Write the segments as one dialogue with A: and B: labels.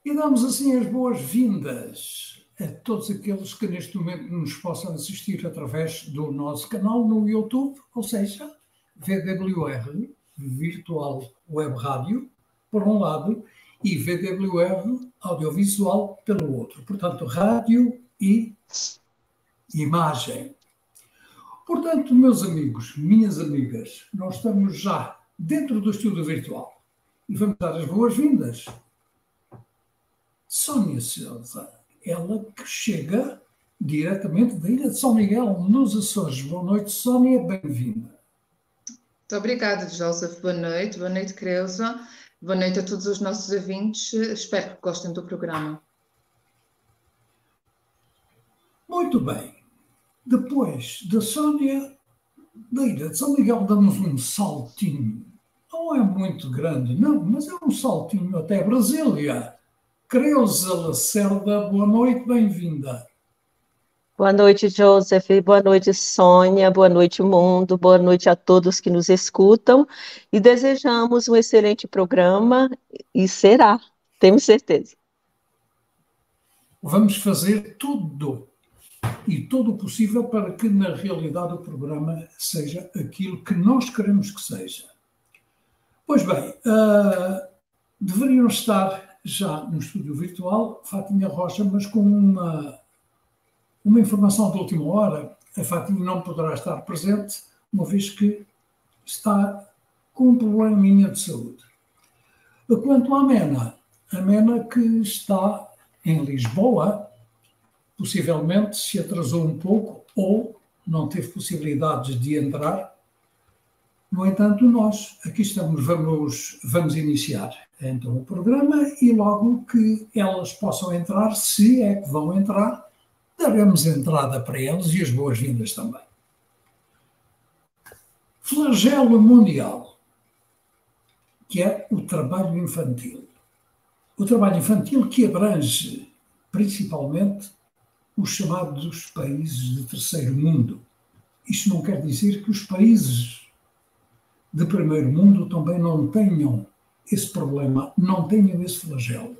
A: E damos assim as boas-vindas a todos aqueles que neste momento nos possam assistir através do nosso canal no YouTube, ou seja, VWR, Virtual Web Rádio, por um lado, e VWR, Audiovisual, pelo outro. Portanto, rádio e imagem. Portanto, meus amigos, minhas amigas, nós estamos já dentro do estúdio virtual e vamos dar as boas-vindas. Sónia Sousa, ela que chega diretamente da Ilha de São Miguel, nos Açores. Boa noite, Sónia, bem-vinda.
B: Muito obrigada, Joseph. Boa noite, Creusa. Boa noite a todos os nossos ouvintes. Espero que gostem do programa.
A: Muito bem. Depois da Sónia, da Ilha de São Miguel, damos um saltinho. Não é muito grande, não, mas é um saltinho até Brasília. Creusa Lacerda, boa noite, bem-vinda.
C: Boa noite, Joseph. Boa noite, Sônia. Boa noite, mundo. Boa noite a todos que nos escutam. E desejamos um excelente programa, e será, temos certeza.
A: Vamos fazer tudo e todo o possível para que, na realidade, o programa seja aquilo que nós queremos que seja. Pois bem, deveriam estar já no estúdio virtual Fátima Rocha, mas com uma informação de última hora. A Fátima não poderá estar presente, uma vez que está com um probleminha de saúde. Quanto à a Mena que está em Lisboa, possivelmente se atrasou um pouco ou não teve possibilidades de entrar. No entanto, nós aqui estamos, vamos iniciar então o programa e logo que elas possam entrar, se é que vão entrar, daremos entrada para elas e as boas-vindas também. Flagelo mundial, que é o trabalho infantil. O trabalho infantil que abrange principalmente os chamados países de terceiro mundo. Isto não quer dizer que os países de primeiro mundo também não tenham esse problema, não tenham esse flagelo.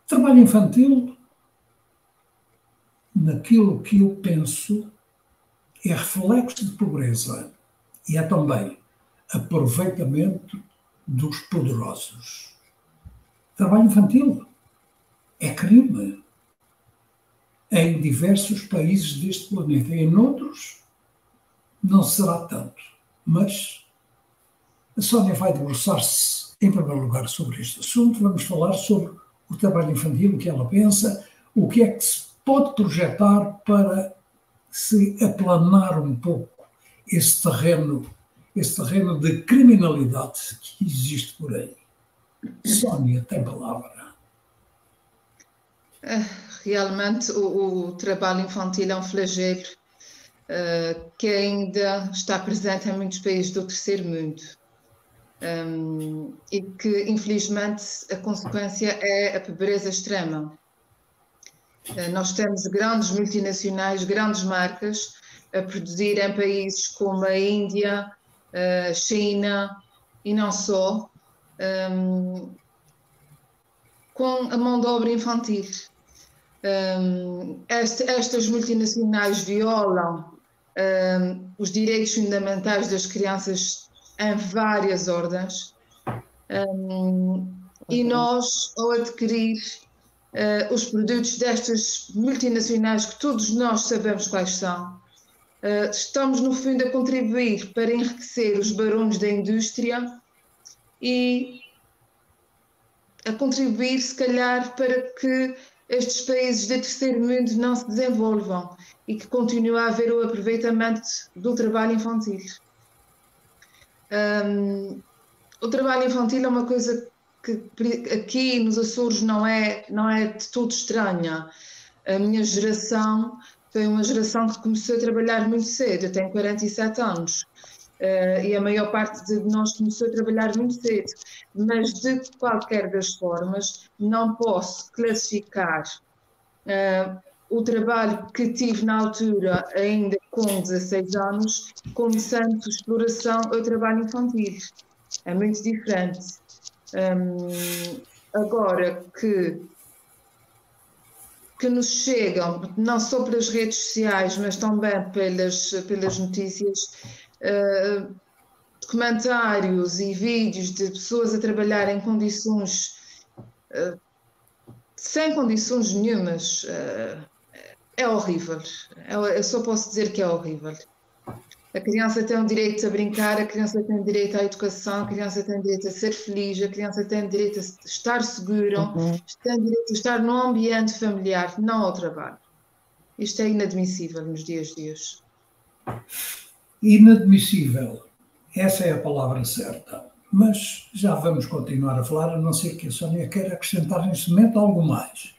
A: Trabalho infantil, naquilo que eu penso, é reflexo de pobreza e é também aproveitamento dos poderosos. Trabalho infantil é crime em diversos países deste planeta. Em outros, não será tanto. Mas a Sónia vai debruçar-se, em primeiro lugar, sobre este assunto. Vamos falar sobre o trabalho infantil, o que ela pensa, o que é que se pode projetar para se aplanar um pouco esse terreno de criminalidade que existe por aí. Sónia, tem palavra.
B: Realmente, o trabalho infantil é um flagelo que ainda está presente em muitos países do terceiro mundo e que, infelizmente, a consequência é a pobreza extrema. Nós temos grandes multinacionais, grandes marcas a produzir em países como a Índia, a China e não só, com a mão de obra infantil. Estas multinacionais violam os direitos fundamentais das crianças em várias ordens e nós, ao adquirir os produtos destas multinacionais, que todos nós sabemos quais são, estamos no fundo a contribuir para enriquecer os barões da indústria e a contribuir, se calhar, para que estes países de terceiro mundo não se desenvolvam e que continue a haver o aproveitamento do trabalho infantil. O trabalho infantil é uma coisa que aqui nos Açores não é de todo estranha. A minha geração foi uma geração que começou a trabalhar muito cedo. Eu tenho 47 anos. E a maior parte de nós começou a trabalhar muito cedo, mas de qualquer das formas não posso classificar o trabalho que tive na altura, ainda com 16 anos, como sendo exploração ou trabalho infantil. É muito diferente. agora que nos chegam, não só pelas redes sociais, mas também pelas notícias, documentários e vídeos de pessoas a trabalhar em condições, sem condições nenhumas, é horrível. Eu só posso dizer que é horrível. A criança tem o direito a brincar, a criança tem direito à educação, a criança tem direito a ser feliz, a criança tem direito a estar segura, tem direito a estar num ambiente familiar, não ao trabalho. Isto é inadmissível nos dias de hoje.
A: Inadmissível, essa é a palavra certa. Mas já vamos continuar a falar, a não ser que a Sónia queira acrescentar neste momento algo mais.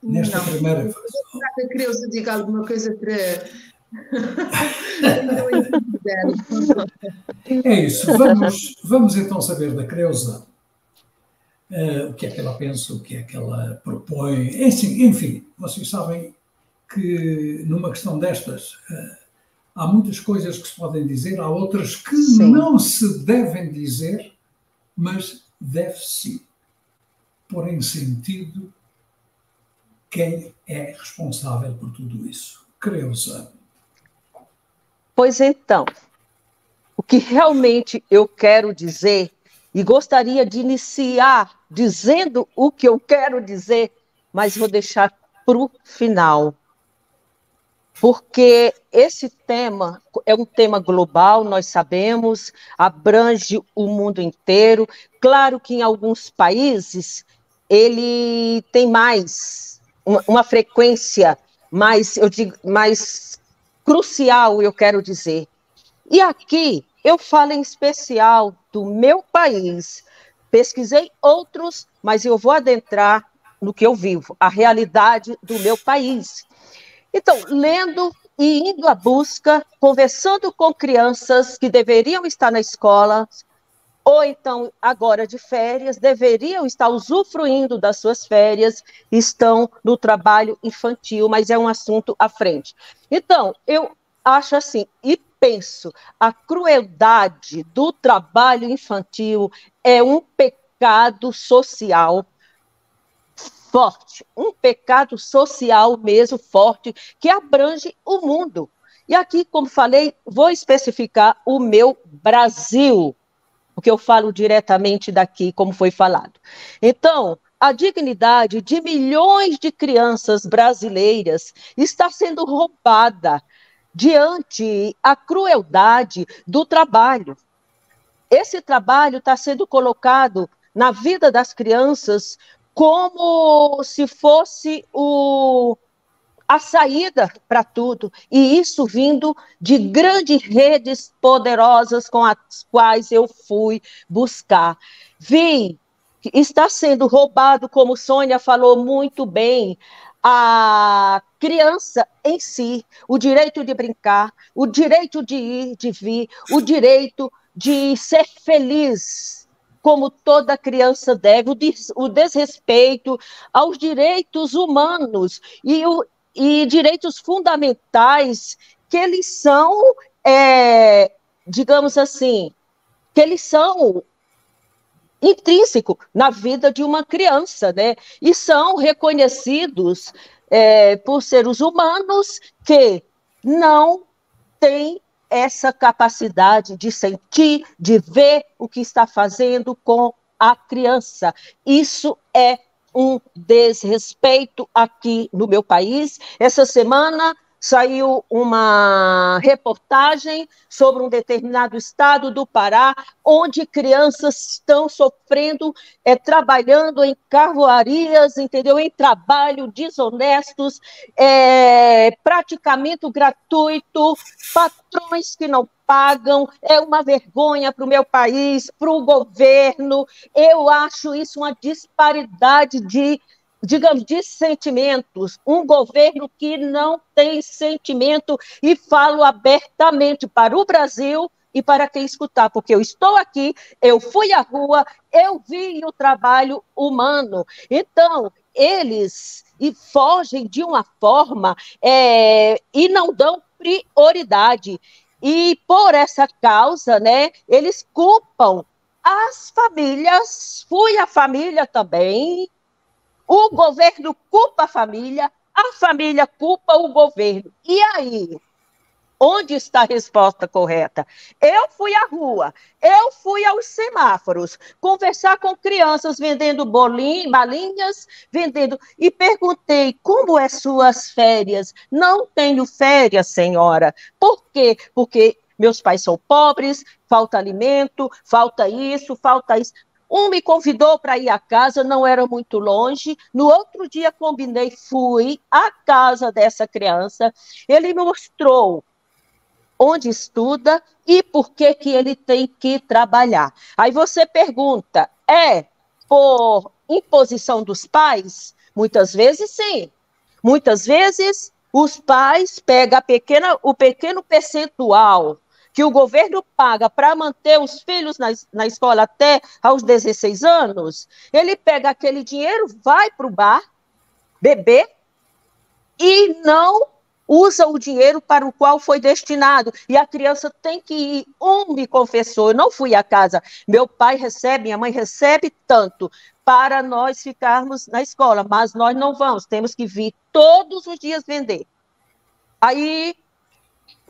A: Nesta primeira fase.
B: Será que a Creuza diga alguma coisa para...
A: É isso, vamos então saber da Creuza o que é que ela pensa, o que é que ela propõe. Enfim, vocês sabem que numa questão destas há muitas coisas que se podem dizer, há outras que não se devem dizer, mas deve-se pôr em sentido quem é responsável por tudo isso. Creuza.
C: Pois então, o que realmente eu quero dizer, e gostaria de iniciar dizendo o que eu quero dizer, mas vou deixar para o final. Porque esse tema é um tema global, nós sabemos, abrange o mundo inteiro. Claro que em alguns países ele tem mais, uma frequência mais, eu digo, mais crucial, eu quero dizer. E aqui eu falo em especial do meu país. Pesquisei outros, mas eu vou adentrar no que eu vivo, a realidade do meu país. Então, lendo e indo à busca, conversando com crianças que deveriam estar na escola, ou então, agora de férias, deveriam estar usufruindo das suas férias, estão no trabalho infantil, mas é um assunto à frente. Então, eu acho assim, e penso, a crueldade do trabalho infantil é um pecado social forte, um pecado social mesmo forte, que abrange o mundo. E aqui, como falei, vou especificar o meu Brasil, porque eu falo diretamente daqui, como foi falado. Então, a dignidade de milhões de crianças brasileiras está sendo roubada diante a crueldade do trabalho. Esse trabalho está sendo colocado na vida das crianças como se fosse a saída para tudo, e isso vindo de grandes redes poderosas com as quais eu fui buscar. Vi que está sendo roubado, como Sônia falou muito bem, a criança em si, o direito de brincar, o direito de ir, de vir, o direito de ser feliz, como toda criança deve, o desrespeito aos direitos humanos e direitos fundamentais que eles são, digamos assim, que eles são intrínsecos na vida de uma criança, né? E são reconhecidos por seres humanos que não têm essa capacidade de sentir, de ver o que está fazendo com a criança. Isso é um desrespeito aqui no meu país. Essa semana saiu uma reportagem sobre um determinado estado do Pará, onde crianças estão sofrendo, trabalhando em carvoarias, entendeu? Em trabalho desonestos, praticamente gratuito, patrões que não pagam, é uma vergonha para o meu país, para o governo. Eu acho isso uma disparidade digamos, de sentimentos, um governo que não tem sentimento, e falo abertamente para o Brasil e para quem escutar, porque eu estou aqui, eu fui à rua, eu vi o trabalho humano. Então, eles fogem de uma forma e não dão prioridade. E por essa causa, né, eles culpam as famílias, fui a família também, o governo culpa a família culpa o governo. E aí? Onde está a resposta correta? Eu fui à rua, eu fui aos semáforos, conversar com crianças vendendo balinhas, vendendo, e perguntei, como é suas férias? Não tenho férias, senhora. Por quê? Porque meus pais são pobres, falta alimento, falta isso, falta isso. Um me convidou para ir à casa, não era muito longe. No outro dia combinei, fui à casa dessa criança. Ele me mostrou onde estuda e por que que ele tem que trabalhar. Aí você pergunta, é por imposição dos pais? Muitas vezes, sim. Muitas vezes, os pais pegam o pequeno percentual que o governo paga para manter os filhos na escola até aos 16 anos, ele pega aquele dinheiro, vai para o bar, beber, e não usa o dinheiro para o qual foi destinado. E a criança tem que ir. Me confessou, eu não fui à casa. Meu pai recebe, minha mãe recebe tanto para nós ficarmos na escola, mas nós não vamos, temos que vir todos os dias vender. Aí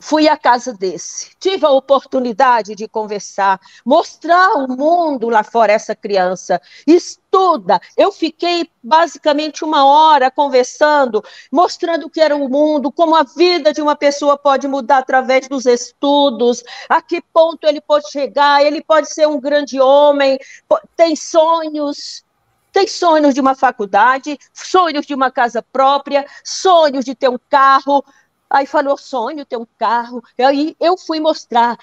C: fui à casa desse, tive a oportunidade de conversar, mostrar o mundo lá fora, essa criança, estuda. Eu fiquei basicamente 1 hora conversando, mostrando o que era o mundo, como a vida de uma pessoa pode mudar através dos estudos, a que ponto ele pode chegar, ele pode ser um grande homem, tem sonhos de uma faculdade, sonhos de uma casa própria, sonhos de ter um carro. Aí falou, sonho ter um carro. Aí eu fui mostrar,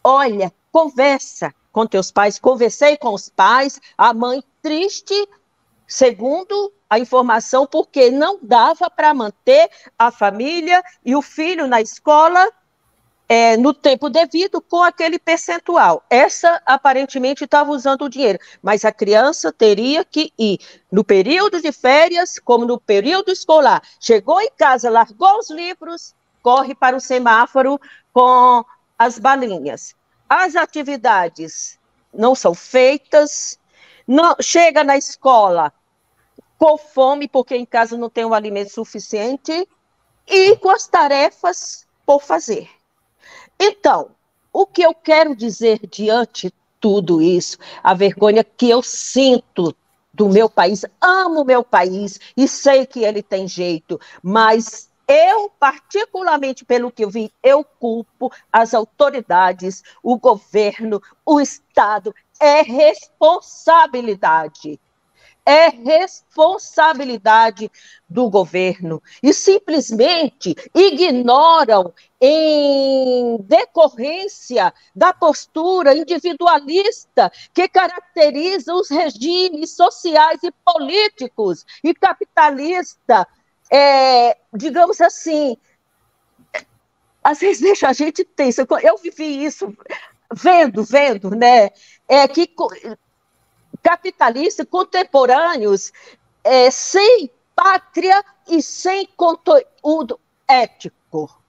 C: olha, conversa com teus pais. Conversei com os pais, a mãe triste, segundo a informação, porque não dava para manter a família e o filho na escola no tempo devido com aquele percentual. Essa, aparentemente, estava usando o dinheiro, mas a criança teria que ir no período de férias, como no período escolar. Chegou em casa, largou os livros, corre para o semáforo com as balinhas. As atividades não são feitas, não, chega na escola com fome, porque em casa não tem um alimento suficiente, e com as tarefas por fazer. Então, o que eu quero dizer diante de tudo isso, a vergonha que eu sinto do meu país, amo o meu país e sei que ele tem jeito, mas eu, particularmente pelo que eu vi, eu culpo as autoridades, o governo, o Estado, é responsabilidade. É responsabilidade do governo e simplesmente ignoram em decorrência da postura individualista que caracteriza os regimes sociais e políticos e capitalista, digamos assim, às vezes deixa a gente tensa. Eu vivi isso vendo, né? Que capitalistas contemporâneos sem pátria e sem conteúdo ético.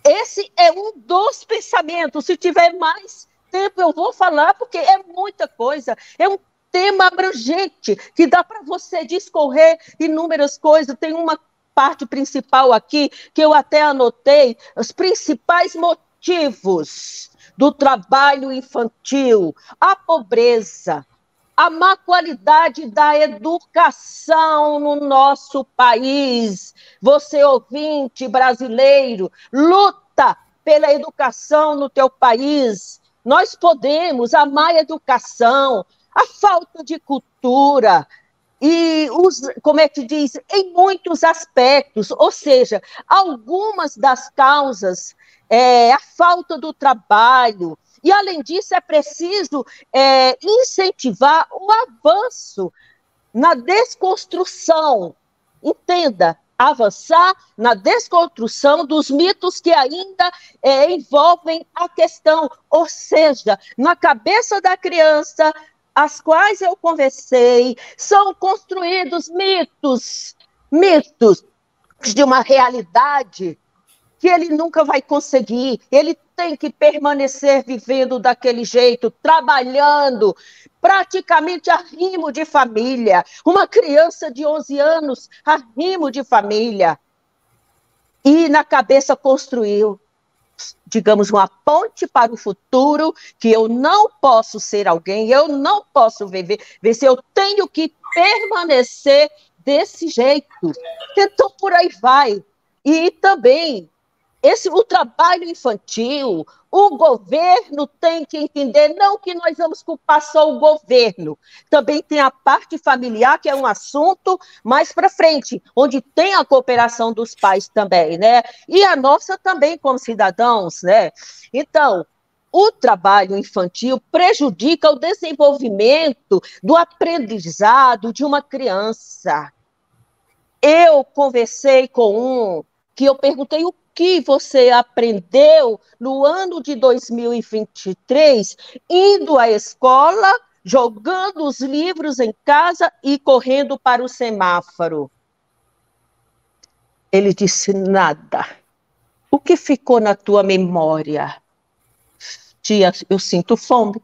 C: Esse é um dos pensamentos. Se tiver mais tempo, eu vou falar, porque é muita coisa. É um tema abrangente, que dá para você discorrer inúmeras coisas. Tem uma parte principal aqui, que eu até anotei, os principais motivos do trabalho infantil, a pobreza, a má qualidade da educação no nosso país. Você, ouvinte brasileiro, luta pela educação no teu país. Nós podemos, a má educação, a falta de cultura, e, como é que diz, em muitos aspectos, ou seja, algumas das causas, a falta do trabalho. E, além disso, é preciso incentivar o avanço na desconstrução. Entenda, avançar na desconstrução dos mitos que ainda envolvem a questão. Ou seja, na cabeça da criança, as quais eu conversei, são construídos mitos de uma realidade que ele nunca vai conseguir. Ele tem que permanecer vivendo daquele jeito, trabalhando, praticamente arrimo de família. Uma criança de 11 anos, arrimo de família. E na cabeça construiu, digamos, uma ponte para o futuro, que eu não posso ser alguém, eu não posso ver se eu tenho que permanecer desse jeito. Então, por aí vai. E também, o trabalho infantil, o governo tem que entender, não que nós vamos culpar só o governo, também tem a parte familiar, que é um assunto mais para frente, onde tem a cooperação dos pais também, né? E a nossa também como cidadãos, né? Então, o trabalho infantil prejudica o desenvolvimento do aprendizado de uma criança. Eu conversei com que eu perguntei o que você aprendeu no ano de 2023, indo à escola, jogando os livros em casa e correndo para o semáforo. Ele disse: nada. O que ficou na tua memória? Tia, eu sinto fome.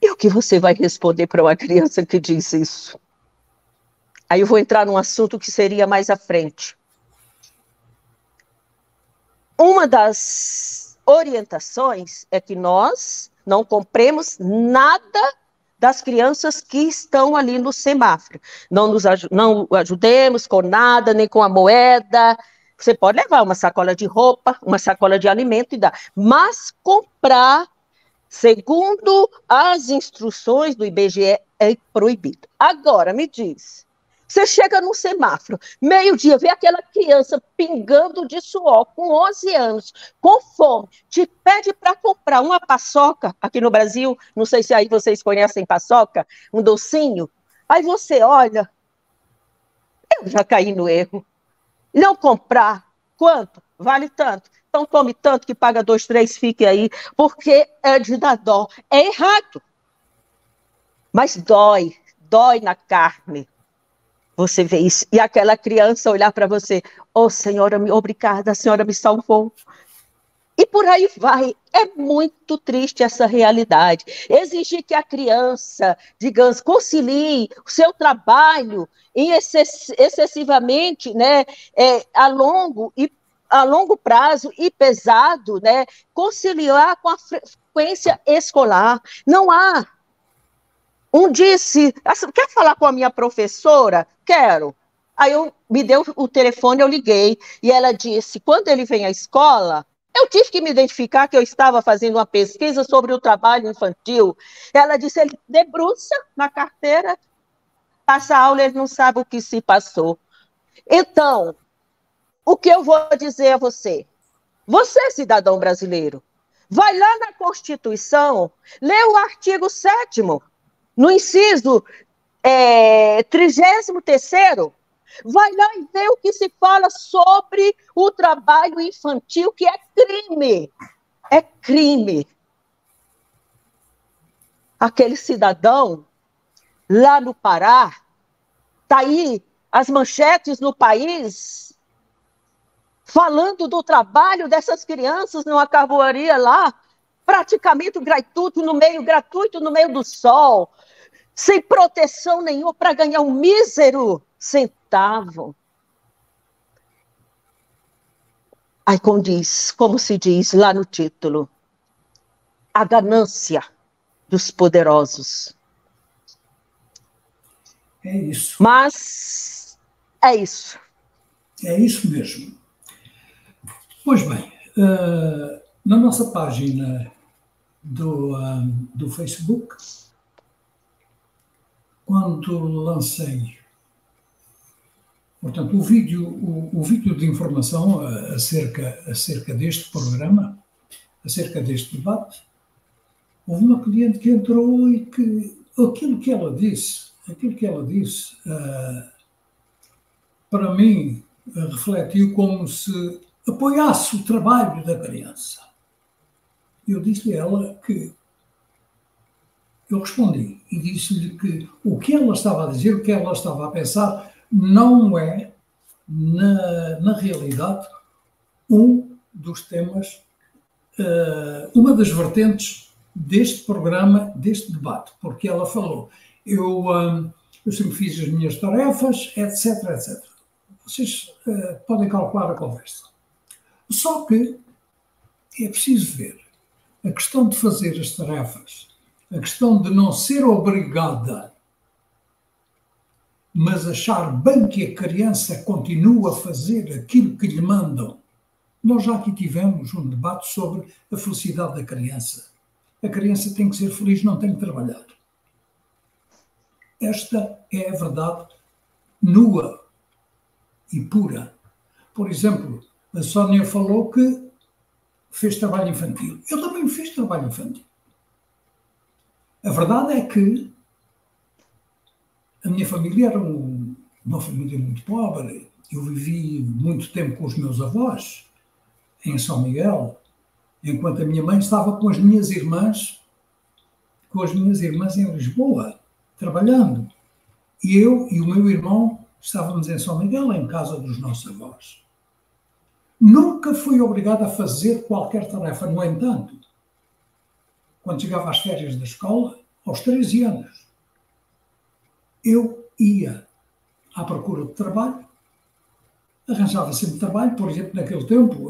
C: E o que você vai responder para uma criança que diz isso? Aí eu vou entrar num assunto que seria mais à frente. Uma das orientações é que nós não compremos nada das crianças que estão ali no semáforo. Não ajudemos com nada, nem com a moeda. Você pode levar uma sacola de roupa, uma sacola de alimento e dar. Mas comprar, segundo as instruções do IBGE, é proibido. Agora, me diz, você chega num semáforo, meio-dia, vê aquela criança pingando de suor, com 11 anos, com fome, te pede para comprar uma paçoca, aqui no Brasil, não sei se aí vocês conhecem paçoca, um docinho, aí você olha, eu já caí no erro. Não comprar, quanto? Vale tanto. Então tome tanto que paga 2, 3, fique aí, porque é de dar dó. É errado. Mas dói na carne. Você vê isso. E aquela criança olhar para você, oh, senhora, obrigada, a senhora me salvou. E por aí vai. É muito triste essa realidade. Exigir que a criança, digamos, concilie o seu trabalho excessivamente, né, a longo prazo e pesado, né, conciliar com a frequência escolar. Não há. Disse, quer falar com a minha professora? Quero. Aí me deu o telefone, eu liguei, e ela disse, quando ele vem à escola, eu tive que me identificar que eu estava fazendo uma pesquisa sobre o trabalho infantil. Ela disse, ele debruça na carteira, passa a aula, ele não sabe o que se passou. Então, o que eu vou dizer a você? Você, cidadão brasileiro, vai lá na Constituição, lê o artigo 7º, no inciso 33º, vai lá e vê o que se fala sobre o trabalho infantil, que é crime. É crime. Aquele cidadão, lá no Pará, está aí as manchetes no país, falando do trabalho dessas crianças numa carvoaria lá, praticamente gratuito no meio do sol, sem proteção nenhuma, para ganhar um mísero centavo. Aí como se diz lá no título, a ganância dos poderosos.
A: É isso.
C: Mas é isso.
A: É isso mesmo. Pois bem, na nossa página do Facebook, quando lancei, portanto, o vídeo de informação acerca deste programa, acerca deste debate, houve uma cliente que entrou e que aquilo que ela disse, para mim, refletiu como se apoiasse o trabalho da criança. Eu disse-lhe a ela que eu respondi e disse-lhe que o que ela estava a dizer, o que ela estava a pensar, não é, na realidade, um dos temas, uma das vertentes deste programa, deste debate, porque ela falou, eu sempre fiz as minhas tarefas, etc, etc. Vocês podem calcular a conversa. Só que é preciso ver a questão de fazer as tarefas, a questão de não ser obrigada, mas achar bem que a criança continua a fazer aquilo que lhe mandam. Nós já aqui tivemos um debate sobre a felicidade da criança. A criança tem que ser feliz, não tem que trabalhar. Esta é a verdade nua e pura. Por exemplo, a Sónia falou que fez trabalho infantil. Eu também fiz trabalho infantil. A verdade é que a minha família era uma família muito pobre. Eu vivi muito tempo com os meus avós em São Miguel, enquanto a minha mãe estava com as minhas irmãs em Lisboa, trabalhando. E eu e o meu irmão estávamos em São Miguel, em casa dos nossos avós. Nunca fui obrigado a fazer qualquer tarefa. No entanto, quando chegava às férias da escola, aos 13 anos, eu ia à procura de trabalho, arranjava sempre trabalho. Por exemplo, naquele tempo,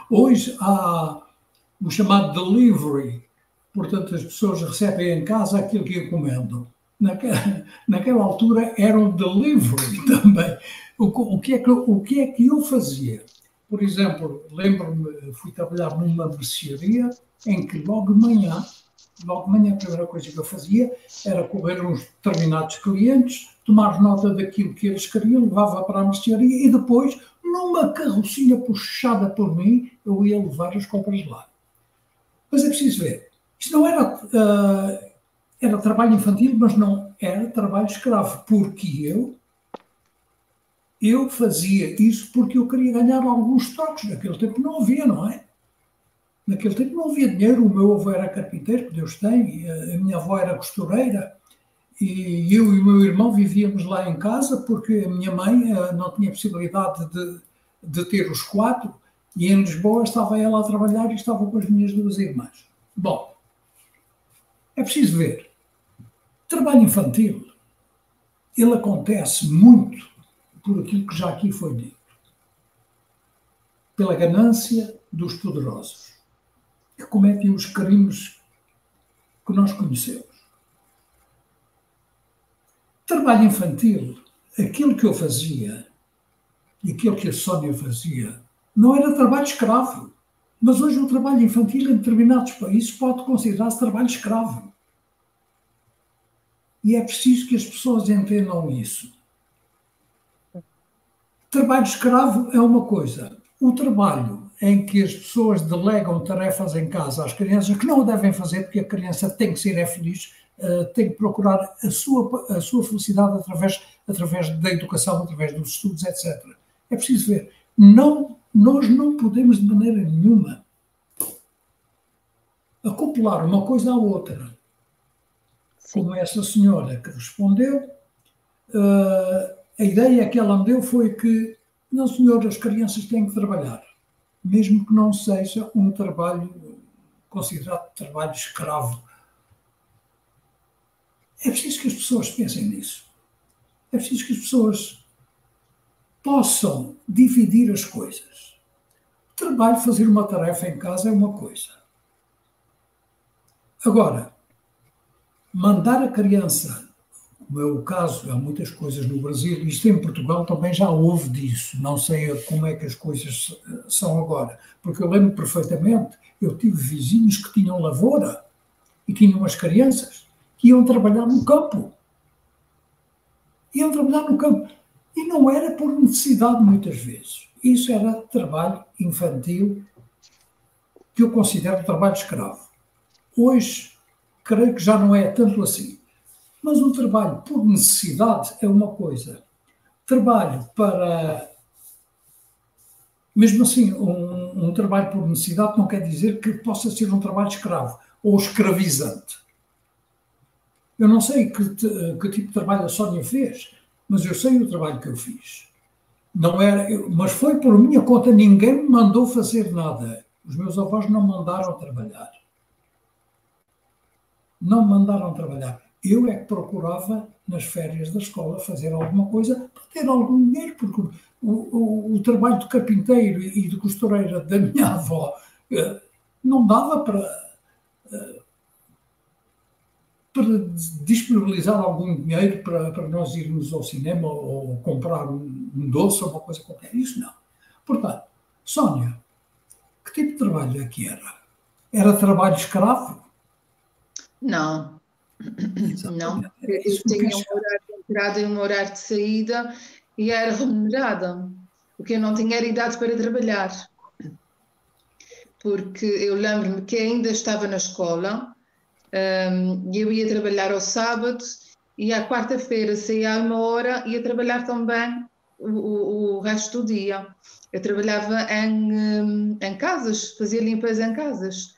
A: hoje há o chamado delivery, portanto as pessoas recebem em casa aquilo que encomendam. Naquela altura era um delivery também. O que é que eu fazia? Por exemplo, lembro-me, fui trabalhar numa mercearia em que logo de manhã, a primeira coisa que eu fazia era correr uns determinados clientes, tomar nota daquilo que eles queriam, levava para a mercearia e depois, numa carrocinha puxada por mim, eu ia levar as compras lá. Mas é preciso ver. Isto não era trabalho infantil, mas não era trabalho escravo, porque eu fazia isso porque eu queria ganhar alguns trocos. Naquele tempo não havia, não é? Naquele tempo não havia dinheiro. O meu avô era carpinteiro, que Deus tem, a minha avó era costureira, e eu e o meu irmão vivíamos lá em casa porque a minha mãe não tinha possibilidade de ter os 4, e em Lisboa estava ela a trabalhar e estava com as minhas 2 irmãs. Bom, é preciso ver. Trabalho infantil, ele acontece muito por aquilo que já aqui foi dito. Pela ganância dos poderosos, que cometem os crimes que nós conhecemos. Trabalho infantil, aquilo que eu fazia e aquilo que a Sónia fazia, não era trabalho escravo. Mas hoje o trabalho infantil em determinados países pode considerar-se trabalho escravo. E é preciso que as pessoas entendam isso. Trabalho escravo é uma coisa. O trabalho em que as pessoas delegam tarefas em casa às crianças, que não o devem fazer porque a criança tem que ser feliz, tem que procurar a sua felicidade através da educação, através dos estudos, etc. É preciso ver. Nós não podemos de maneira nenhuma acoplar uma coisa à outra. Sim. Como essa senhora que respondeu, a ideia que ela me deu foi que, não senhor, as crianças têm que trabalhar, mesmo que não seja um trabalho considerado trabalho escravo. É preciso que as pessoas pensem nisso. É preciso que as pessoas possam dividir as coisas. O trabalho, fazer uma tarefa em casa é uma coisa. Agora, mandar a criança, como é o caso, há muitas coisas no Brasil, isto em Portugal também já houve disso, não sei como é que as coisas são agora, porque eu lembro perfeitamente, eu tive vizinhos que tinham lavoura e tinham as crianças que iam trabalhar no campo. E não era por necessidade muitas vezes. Isso era trabalho infantil, que eu considero trabalho escravo. Hoje, creio que já não é tanto assim. Mas o trabalho por necessidade é uma coisa. Trabalho para... Mesmo assim, um trabalho por necessidade não quer dizer que possa ser um trabalho escravo ou escravizante. Eu não sei que tipo de trabalho a Sónia fez, mas eu sei o trabalho que eu fiz. Não era, mas foi por minha conta, ninguém me mandou fazer nada. Os meus avós não mandaram trabalhar. Não me mandaram trabalhar. Eu é que procurava, nas férias da escola, fazer alguma coisa para ter algum dinheiro, porque o trabalho de carpinteiro e de costureira da minha avó não dava para disponibilizar algum dinheiro para nós irmos ao cinema ou comprar um doce ou uma coisa qualquer. Isso não. Portanto, Sónia, que tipo de trabalho é que era? Era trabalho escravo?
B: Não. Não. Eu tinha um horário de entrada e um horário de saída e era remunerada, porque eu não tinha idade para trabalhar. Porque eu lembro-me que ainda estava na escola, e eu ia trabalhar ao sábado e à quarta-feira saía a 1 hora e ia trabalhar também o resto do dia. Eu trabalhava em casas, fazia limpeza em casas.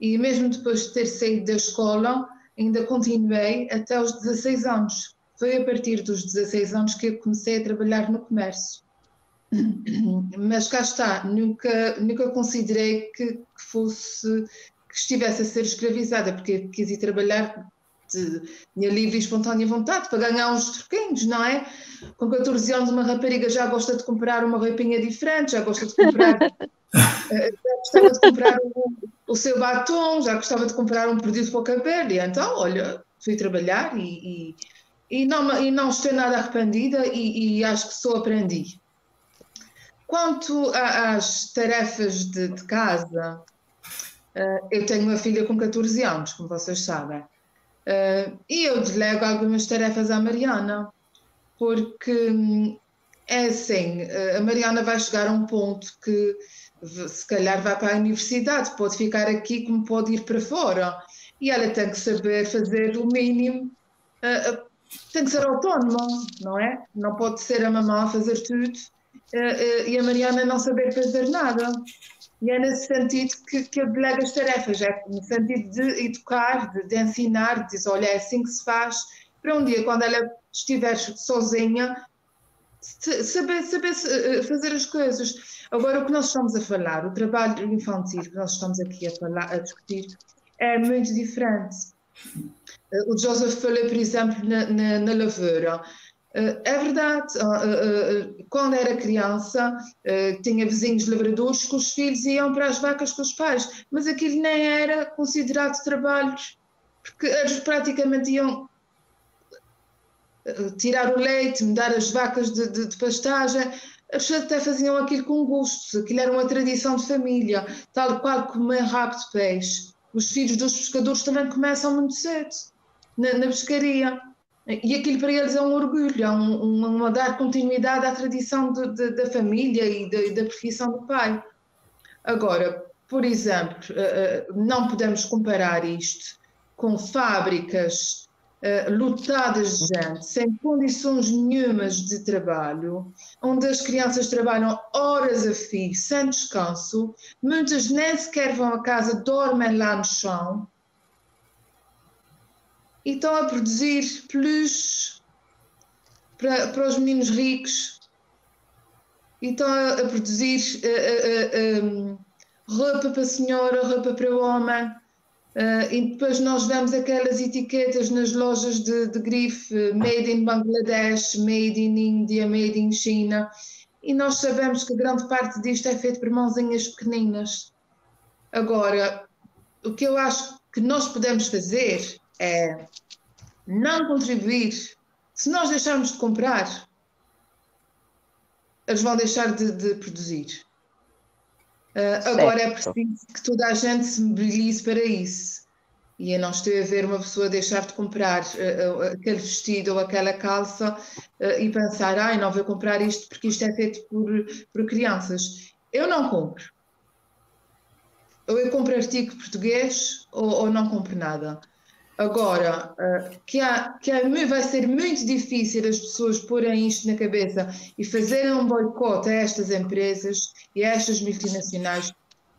B: E mesmo depois de ter saído da escola, ainda continuei até os 16 anos. Foi a partir dos 16 anos que eu comecei a trabalhar no comércio. Mas cá está, nunca considerei que estivesse a ser escravizada, porque eu quis ir trabalhar de minha livre e espontânea vontade para ganhar uns troquinhos, não é? Com 14 anos uma rapariga já gosta de comprar uma roupinha diferente, já gosta de comprar, já gostava de comprar o seu batom, já gostava de comprar um produto para o cabelo, e então, olha, fui trabalhar e não estou nada arrependida e acho que só aprendi. Quanto às tarefas de casa, eu tenho uma filha com 14 anos, como vocês sabem, e eu delego algumas tarefas à Mariana, porque é assim, a Mariana vai chegar a um ponto que se calhar vai para a universidade, pode ficar aqui como pode ir para fora, e ela tem que saber fazer o mínimo, tem que ser autónoma, não é? Não pode ser a mamã a fazer tudo e a Mariana não saber fazer nada. E é nesse sentido que eu delego as tarefas, é no sentido de educar, de ensinar, de dizer, olha, é assim que se faz, para um dia, quando ela estiver sozinha, saber fazer as coisas. Agora, o que nós estamos a falar, o trabalho infantil que nós estamos aqui a discutir, é muito diferente. O Joseph falou, por exemplo, na lavoura. É verdade, quando era criança, tinha vizinhos lavradores que os filhos iam para as vacas com os pais, mas aquilo nem era considerado trabalho, porque eles praticamente iam tirar o leite, mudar as vacas de pastagem, eles até faziam aquilo com gosto, aquilo era uma tradição de família, tal qual comer rabo de peixe. Os filhos dos pescadores também começam muito cedo, na pescaria. E aquilo para eles é um orgulho, é dar continuidade à tradição da família e da profissão do pai. Agora, por exemplo, não podemos comparar isto com fábricas lotadas de gente, sem condições nenhumas de trabalho, onde as crianças trabalham horas a fio, sem descanso, muitas nem sequer vão a casa, dormem lá no chão, e estão a produzir peluches para os meninos ricos, e estão a produzir roupa para a senhora, roupa para o homem, e depois nós vemos aquelas etiquetas nas lojas de grife, made in Bangladesh, made in India, made in China, e nós sabemos que grande parte disto é feito por mãozinhas pequeninas. Agora, o que eu acho que nós podemos fazer é não contribuir. Se nós deixarmos de comprar, eles vão deixar de produzir. Agora é preciso que toda a gente se mobilize para isso. E eu não estou a ver uma pessoa deixar de comprar aquele vestido ou aquela calça e pensar, não vou comprar isto porque isto é feito por crianças. Eu não compro. Ou eu compro artigo português ou não compro nada. Agora, vai ser muito difícil as pessoas porem isto na cabeça e fazerem um boicote a estas empresas e a estas multinacionais,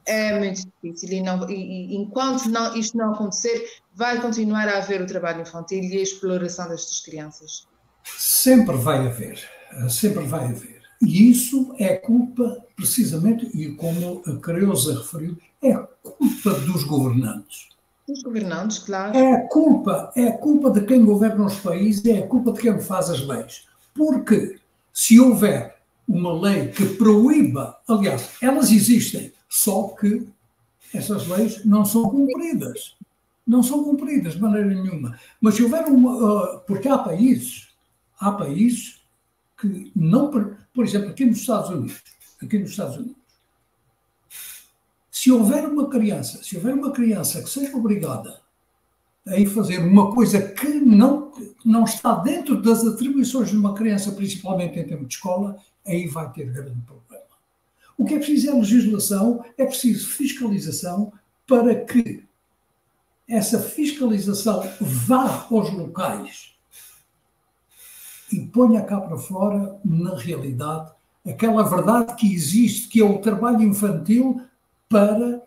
B: é muito difícil. E enquanto isto não acontecer, vai continuar a haver o trabalho infantil e a exploração destas crianças.
A: Sempre vai haver, sempre vai haver. E isso é culpa, precisamente, e como a Creusa referiu, é culpa dos governantes.
B: Os governantes, claro.
A: É a culpa de quem governa os países, é a culpa de quem faz as leis. Porque se houver uma lei que proíba, aliás, elas existem, só que essas leis não são cumpridas. Não são cumpridas de maneira nenhuma. Mas se houver uma... porque há países que não... Por exemplo, aqui nos Estados Unidos, se houver uma criança que seja obrigada a ir fazer uma coisa que não está dentro das atribuições de uma criança, principalmente em termos de escola, aí vai ter grande problema. O que é preciso é legislação, é preciso fiscalização para que essa fiscalização vá aos locais e ponha cá para fora, na realidade, aquela verdade que existe, que é o trabalho infantil, para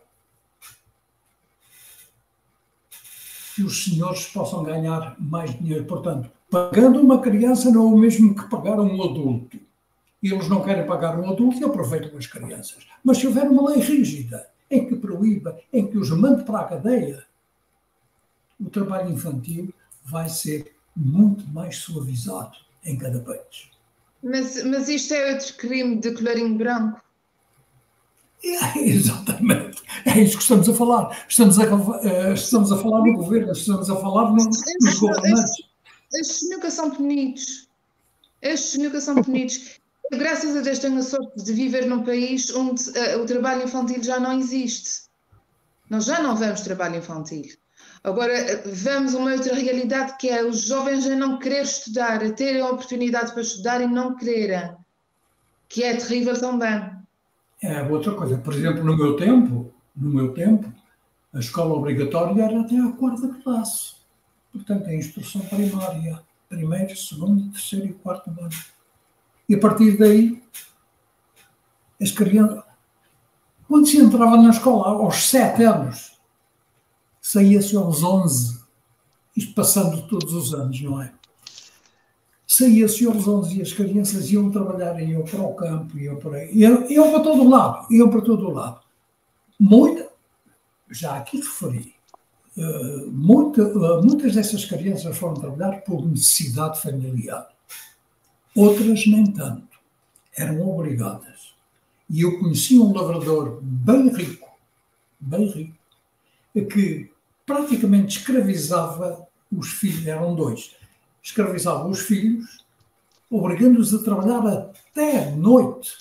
A: que os senhores possam ganhar mais dinheiro. Portanto, pagando uma criança não é o mesmo que pagar um adulto. Eles não querem pagar um adulto e aproveitam as crianças. Mas se houver uma lei rígida, em que proíba, em que os mande para a cadeia, o trabalho infantil vai ser muito mais suavizado em cada país.
B: Mas isto é outro crime de colarinho branco.
A: Exatamente, é isso que estamos a falar. Estamos a falar no governo, estamos a falar nos governantes.
B: Estes nunca são punidos. Graças a Deus tenho a sorte de viver num país onde o trabalho infantil já não existe. Nós já não vemos trabalho infantil. Agora vemos uma outra realidade, que é os jovens a não querer estudar, a terem a oportunidade para estudar e não quererem, que é terrível também.
A: É outra coisa. Por exemplo, no meu tempo, a escola obrigatória era até à 4ª classe. Portanto, a instrução primária, 1º, 2º, 3º e 4º ano. E a partir daí, as crianças, quando se entrava na escola aos 7 anos, saía-se aos 11, isto passando todos os anos, não é? Saía-se aos 11 e as crianças iam trabalhar, iam para o campo, iam para todo lado. Já aqui referi, muitas dessas crianças foram trabalhar por necessidade familiar. Outras nem tanto. Eram obrigadas. E eu conheci um lavrador bem rico, que praticamente escravizava os filhos, eram 2. Escravizava os filhos, obrigando-os a trabalhar até noite,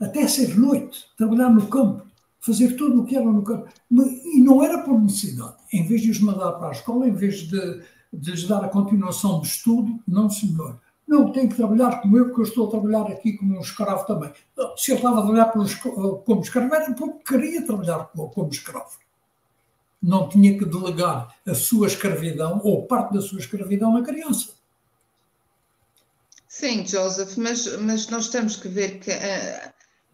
A: até ser noite, trabalhar no campo, fazer tudo o que era no campo. E não era por necessidade. Em vez de os mandar para a escola, em vez de lhes dar a continuação do estudo, não, senhor. Não, tenho que trabalhar como eu, porque eu estou a trabalhar aqui como um escravo também. Se eu estava a trabalhar como escravo, era porque queria trabalhar como escravo. Não tinha que delegar a sua escravidão ou parte da sua escravidão à criança.
B: Sim, Joseph, mas nós temos que ver que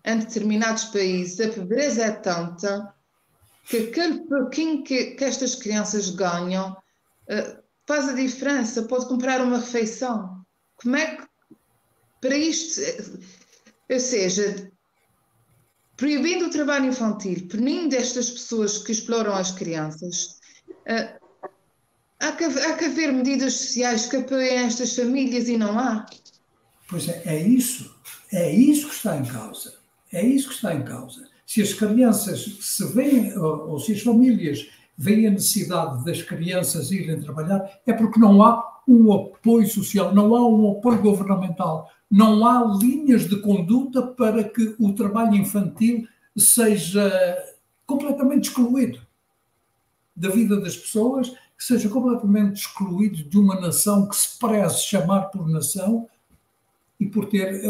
B: em determinados países a pobreza é tanta que aquele pouquinho que estas crianças ganham faz a diferença, pode comprar uma refeição. Como é que, para isto, ou seja, proibindo o trabalho infantil, punindo estas pessoas que exploram as crianças, há que haver medidas sociais que apoiem estas famílias e não há.
A: Pois é isso que está em causa. É isso que está em causa. Se as crianças se veem, ou se as famílias veem a necessidade das crianças irem trabalhar, é porque não há um apoio social, não há um apoio governamental, não há linhas de conduta para que o trabalho infantil seja completamente excluído da vida das pessoas, que seja completamente excluído de uma nação que se preze chamar por nação e por ter,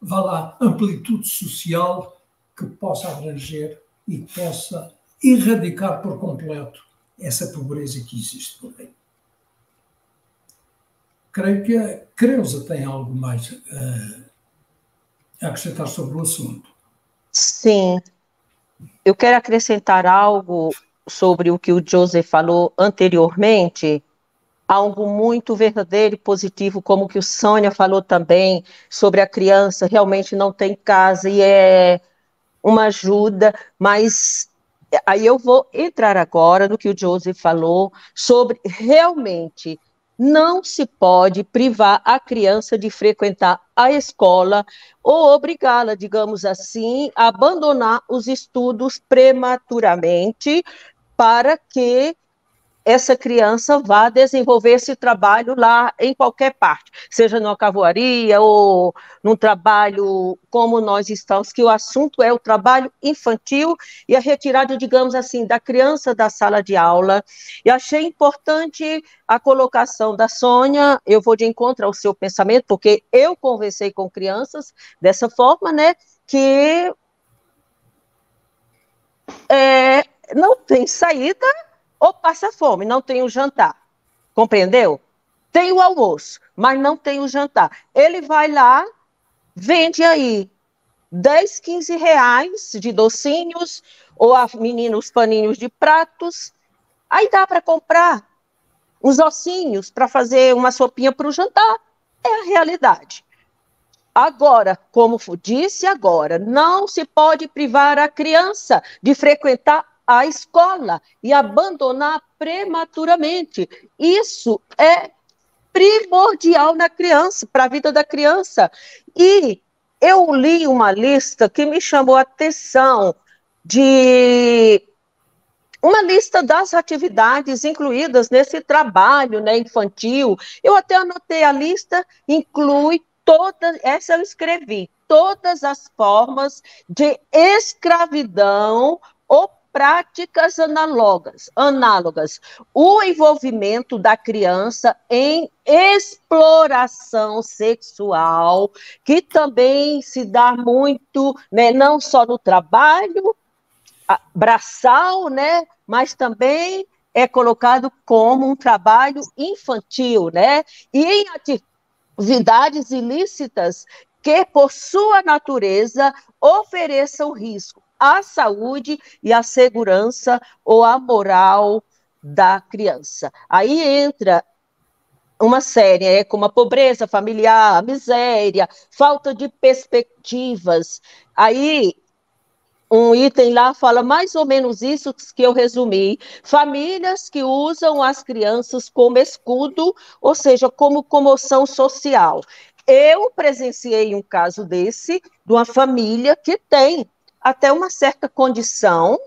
A: vá lá, amplitude social que possa abranger e que possa erradicar por completo essa pobreza que existe por aí. Creio que a Creusa tem algo mais a acrescentar sobre o assunto.
C: Sim, eu quero acrescentar algo sobre o que o Joseph falou anteriormente, algo muito verdadeiro e positivo, como que o Sônia falou também, sobre a criança realmente não tem casa e é uma ajuda, mas aí eu vou entrar agora no que o Joseph falou sobre realmente não se pode privar a criança de frequentar a escola ou obrigá-la, digamos assim, a abandonar os estudos prematuramente para que essa criança vá desenvolver esse trabalho lá em qualquer parte, seja numa cavoaria ou num trabalho como nós estamos, que o assunto é o trabalho infantil e a retirada, digamos assim, da criança da sala de aula. E achei importante a colocação da Sônia, eu vou de encontro ao seu pensamento, porque eu conversei com crianças dessa forma, né, que não tem saída ou passa fome, não tem o jantar, compreendeu? Tem o almoço, mas não tem o jantar. Ele vai lá, vende aí 10, 15 reais de docinhos, ou a menina os paninhos de pratos, aí dá para comprar uns ossinhos para fazer uma sopinha para o jantar. É a realidade. Agora, como disse agora, não se pode privar a criança de frequentar a escola e abandonar prematuramente. Isso é primordial na criança, para a vida da criança. E eu li uma lista que me chamou a atenção de uma lista das atividades incluídas nesse trabalho, né, infantil. Eu até anotei a lista, inclui todas, essa eu escrevi, todas as formas de escravidão ou práticas análogas, o envolvimento da criança em exploração sexual, que também se dá muito, né, não só no trabalho braçal, né, mas também é colocado como um trabalho infantil, né, e em atividades ilícitas que, por sua natureza, ofereçam risco à saúde e à segurança ou à moral da criança. Aí entra uma série, como a pobreza familiar, a miséria, falta de perspectivas. Aí um item lá fala mais ou menos isso que eu resumi. Famílias que usam as crianças como escudo, ou seja, como comoção social. Eu presenciei um caso desse, de uma família que tem até uma certa condição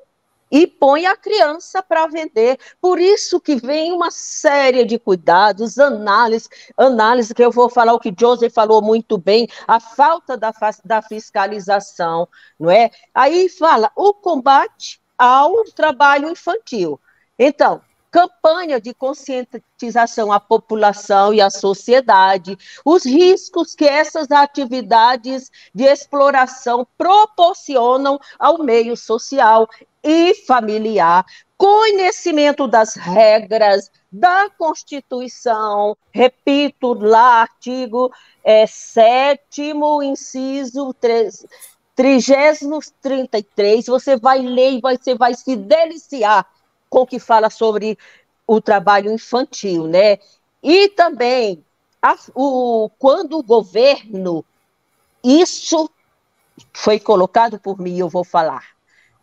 C: e põe a criança para vender. Por isso que vem uma série de cuidados, análise que eu vou falar o que Joseph falou muito bem, a falta da fiscalização, não é? Aí fala o combate ao trabalho infantil. Então, campanha de conscientização à população e à sociedade, os riscos que essas atividades de exploração proporcionam ao meio social e familiar, conhecimento das regras da Constituição, repito, lá, artigo 7º, inciso 33, você vai ler e você vai se deliciar com o que fala sobre o trabalho infantil, né? E também, quando o governo, isso foi colocado por mim, eu vou falar,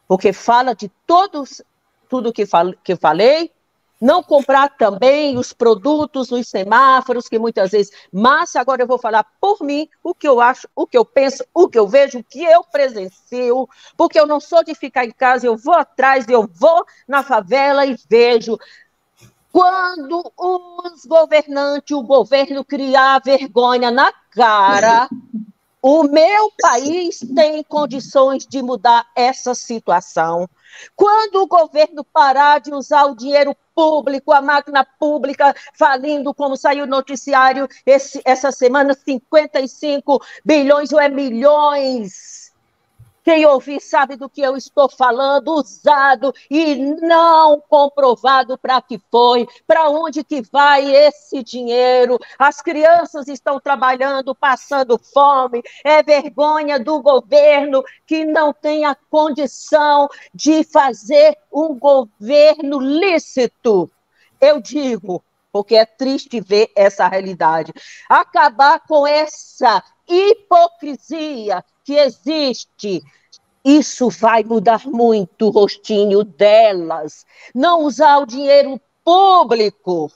C: porque fala de tudo que eu falei, não comprar também os produtos nos semáforos, que muitas vezes, mas agora eu vou falar por mim, o que eu acho, o que eu penso, o que eu vejo, o que eu presencio, porque eu não sou de ficar em casa, eu vou atrás, eu vou na favela e vejo. Quando os governantes, o governo criar vergonha na cara, o meu país tem condições de mudar essa situação. Quando o governo parar de usar o dinheiro público, a máquina pública falindo, como saiu o noticiário essa semana, 55 bilhões ou milhões. Quem ouvir sabe do que eu estou falando, usado e não comprovado para que foi, para onde que vai esse dinheiro. As crianças estão trabalhando, passando fome, é vergonha do governo que não tem a condição de fazer um governo lícito. Eu digo, porque é triste ver essa realidade. Acabar com essa hipocrisia que existe. Isso vai mudar muito o rostinho delas. Não usar o dinheiro público.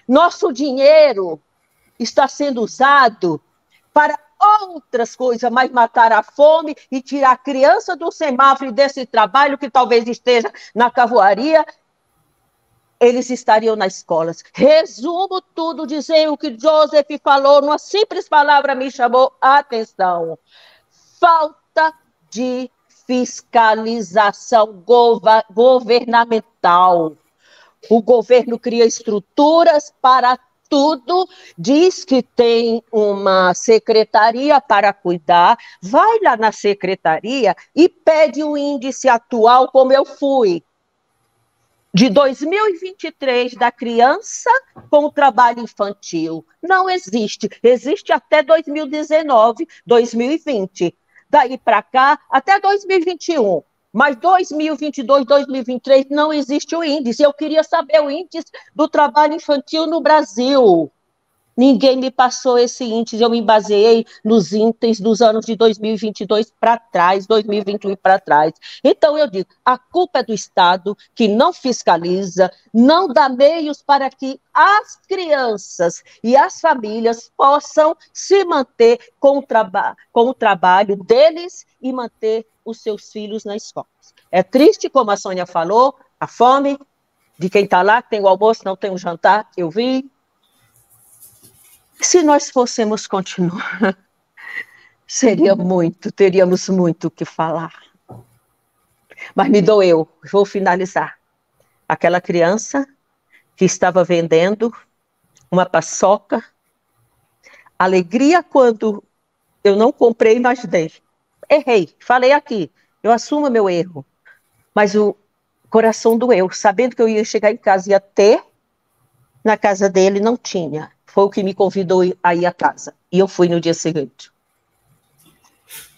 C: Nosso dinheiro está sendo usado para outras coisas, mas matar a fome e tirar a criança do semáforo desse trabalho que talvez esteja na carvoaria, eles estariam nas escolas. Resumo tudo, dizer o que Joseph falou, numa simples palavra me chamou a atenção. Falta de fiscalização governamental. O governo cria estruturas para tudo, diz que tem uma secretaria para cuidar, vai lá na secretaria e pede o índice atual, como eu fui, de 2023 da criança com o trabalho infantil. Não existe, existe até 2019, 2020. Daí para cá, até 2021. Mas 2022, 2023 não existe o índice. Eu queria saber o índice do trabalho infantil no Brasil. Ninguém me passou esse índice, eu me baseei nos índices dos anos de 2022 para trás, 2021 para trás. Então eu digo, a culpa é do Estado, que não fiscaliza, não dá meios para que as crianças e as famílias possam se manter com o trabalho deles e manter os seus filhos na escola. É triste, como a Sônia falou, a fome de quem está lá, tem o almoço, não tem o jantar, eu vi. Se nós fôssemos continuar, teríamos muito o que falar. Mas me doeu, vou finalizar. Aquela criança que estava vendendo uma paçoca, alegria quando eu não comprei, mas dei. Errei, falei aqui, eu assumo meu erro. Mas o coração doeu, sabendo que eu ia chegar em casa e ia ter, na casa dele não tinha. Foi o que me convidou a ir à casa. E eu fui no dia seguinte.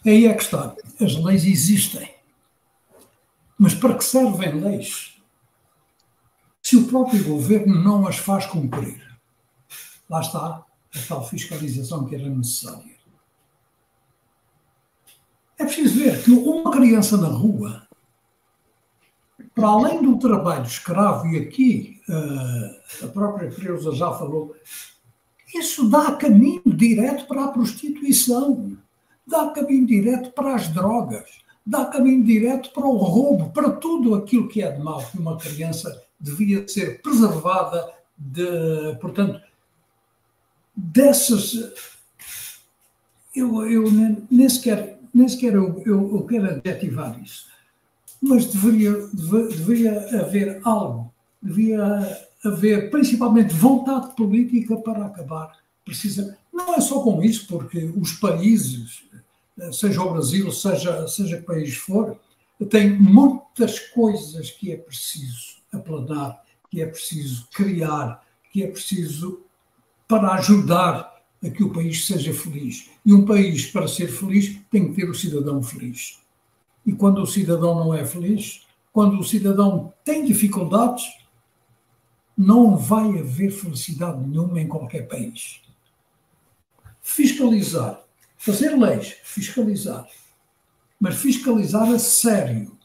A: Aí é que está. As leis existem. Mas para que servem leis? Se o próprio governo não as faz cumprir. Lá está a tal fiscalização que era necessária. É preciso ver que uma criança na rua, para além do trabalho escravo, e aqui a própria Creusa já falou, isso dá caminho direto para a prostituição, dá caminho direto para as drogas, dá caminho direto para o roubo, para tudo aquilo que é de mal, que uma criança devia ser preservada portanto, dessas... Eu nem sequer eu quero adjetivar isso, mas deveria haver algo, devia haver principalmente vontade política para acabar. Não é só com isso, porque os países, seja o Brasil, seja que país for, têm muitas coisas que é preciso aplanar, que é preciso criar, que é preciso para ajudar a que o país seja feliz. E um país, para ser feliz, tem que ter o cidadão feliz. E quando o cidadão não é feliz, quando o cidadão tem dificuldades, não vai haver felicidade nenhuma em qualquer país. Fiscalizar, fazer leis, fiscalizar, mas fiscalizar a sério,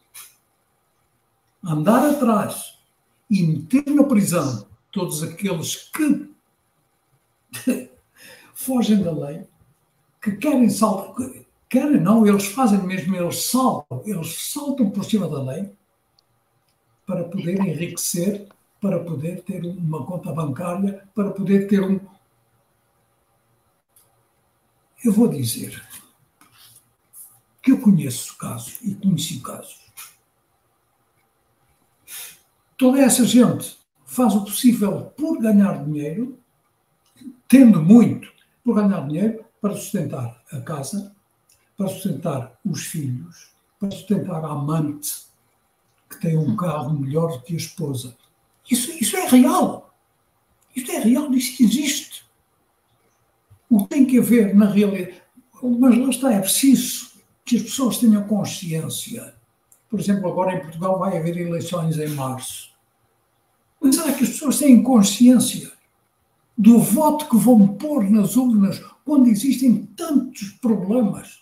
A: andar atrás e meter na prisão todos aqueles que fogem da lei, que querem saltar, querem não, eles fazem mesmo, eles saltam por cima da lei para poder enriquecer, para poder ter uma conta bancária, para poder ter um... Eu vou dizer que eu conheço casos e conheci casos. Toda essa gente faz o possível por ganhar dinheiro, tendo muito por ganhar dinheiro, para sustentar a casa, para sustentar os filhos, para sustentar a amante, que tem um carro melhor do que a esposa. Isso é real. Isto é real, isso existe. O que tem que haver na realidade... Mas lá está, é preciso que as pessoas tenham consciência. Por exemplo, agora em Portugal vai haver eleições em março. Mas será que as pessoas têm consciência do voto que vão pôr nas urnas quando existem tantos problemas.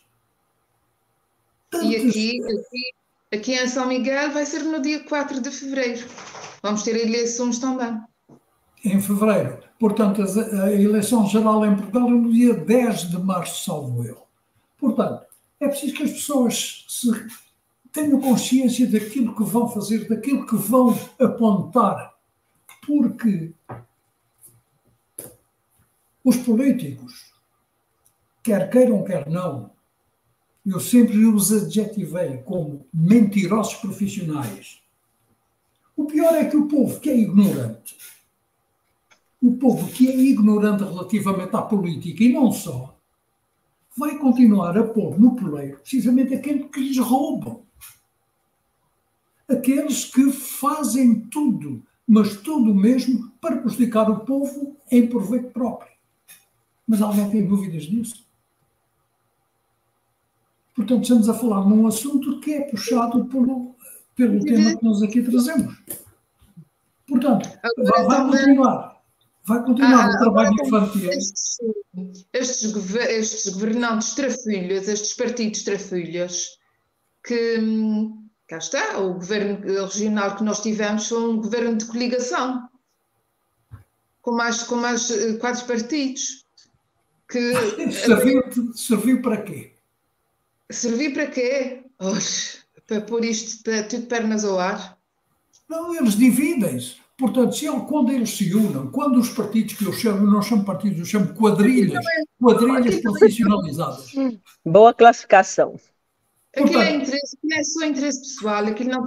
A: Tantos...
B: E aqui em São Miguel vai ser no dia 4 de fevereiro. Vamos ter eleições também.
A: Em fevereiro. Portanto, a eleição geral em Portugal é no dia 10 de março, salvo eu. Portanto, é preciso que as pessoas tenham consciência daquilo que vão fazer, daquilo que vão apontar, porque os políticos, quer queiram, quer não, eu sempre os adjetivei como mentirosos profissionais. O pior é que o povo que é ignorante, o povo que é ignorante relativamente à política e não só, vai continuar a pôr no poleiro precisamente aquele que lhes roubam. Aqueles que fazem tudo, mas tudo mesmo para prejudicar o povo em proveito próprio. Mas alguém tem dúvidas disso? Portanto, estamos a falar num assunto que é puxado pelo tema que nós aqui trazemos. Portanto, vai continuar o trabalho infantil.
B: Estes governantes trafilhas, estes partidos trafilhas, que cá está, o governo regional que nós tivemos foi um governo de coligação, com mais 4 partidos. Que
A: serviu para quê?
B: Serviu para quê? Para pôr isto tudo pernas ao ar?
A: Não, eles dividem-se. Portanto, quando eles se unam, quando os partidos que eu chamo, não chamo partidos, eu chamo quadrilhas profissionalizadas.
C: Boa classificação.
B: Aquilo é só interesse pessoal, aquilo não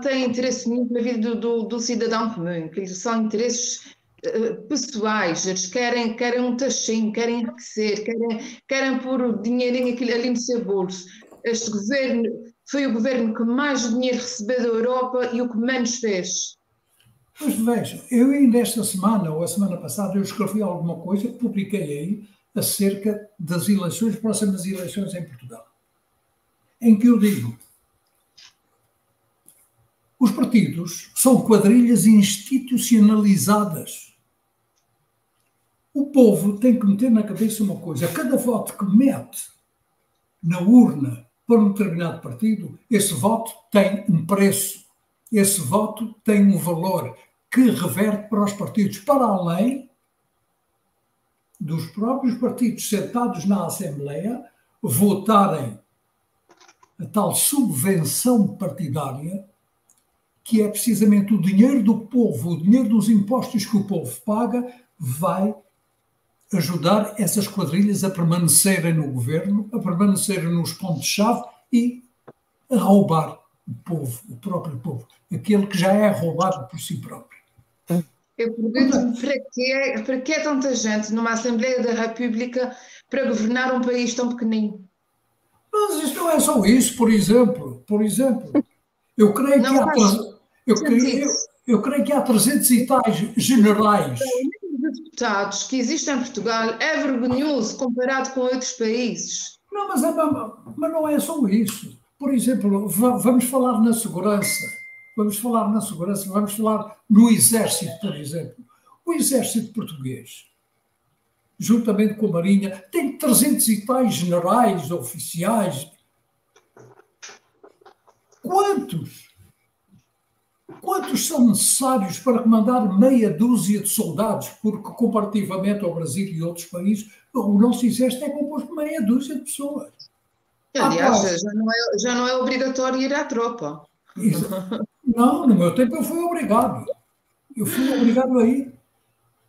B: tem interesse nenhum na vida do cidadão comum, aquilo são interesses pessoais, eles querem um tachinho, querem enriquecer, querem pôr o dinheirinho ali no seu bolso. Este governo foi o governo que mais dinheiro recebeu da Europa e o que menos fez.
A: Pois vejam, eu ainda esta semana ou a semana passada eu escrevi alguma coisa que publiquei aí acerca das próximas eleições em Portugal, em que eu digo: os partidos são quadrilhas institucionalizadas. O povo tem que meter na cabeça uma coisa: cada voto que mete na urna para um determinado partido, esse voto tem um preço, esse voto tem um valor que reverte para os partidos, para além dos próprios partidos sentados na Assembleia votarem a tal subvenção partidária, que é precisamente o dinheiro do povo, o dinheiro dos impostos que o povo paga, vai ajudar essas quadrilhas a permanecerem no governo, a permanecerem nos pontos-chave e a roubar o povo, o próprio povo, aquele que já é roubado por si próprio.
B: Eu pergunto-me para que é tanta gente numa Assembleia da República para governar um país tão pequenino?
A: Mas isto não é só isso, por exemplo. Eu creio que há 300 e tais generais.
B: De deputados que existem em Portugal é vergonhoso comparado com outros países.
A: Não, mas não é só isso. Por exemplo, vamos falar na segurança. Vamos falar no Exército, por exemplo. O Exército português, juntamente com a Marinha, tem 300 e tais generais, oficiais. Quantos são necessários para comandar meia dúzia de soldados? Porque, comparativamente ao Brasil e outros países, o nosso exército é composto por meia dúzia de pessoas.
B: Aliás, já não é obrigatório ir à tropa.
A: Não, no meu tempo eu fui obrigado. A ir.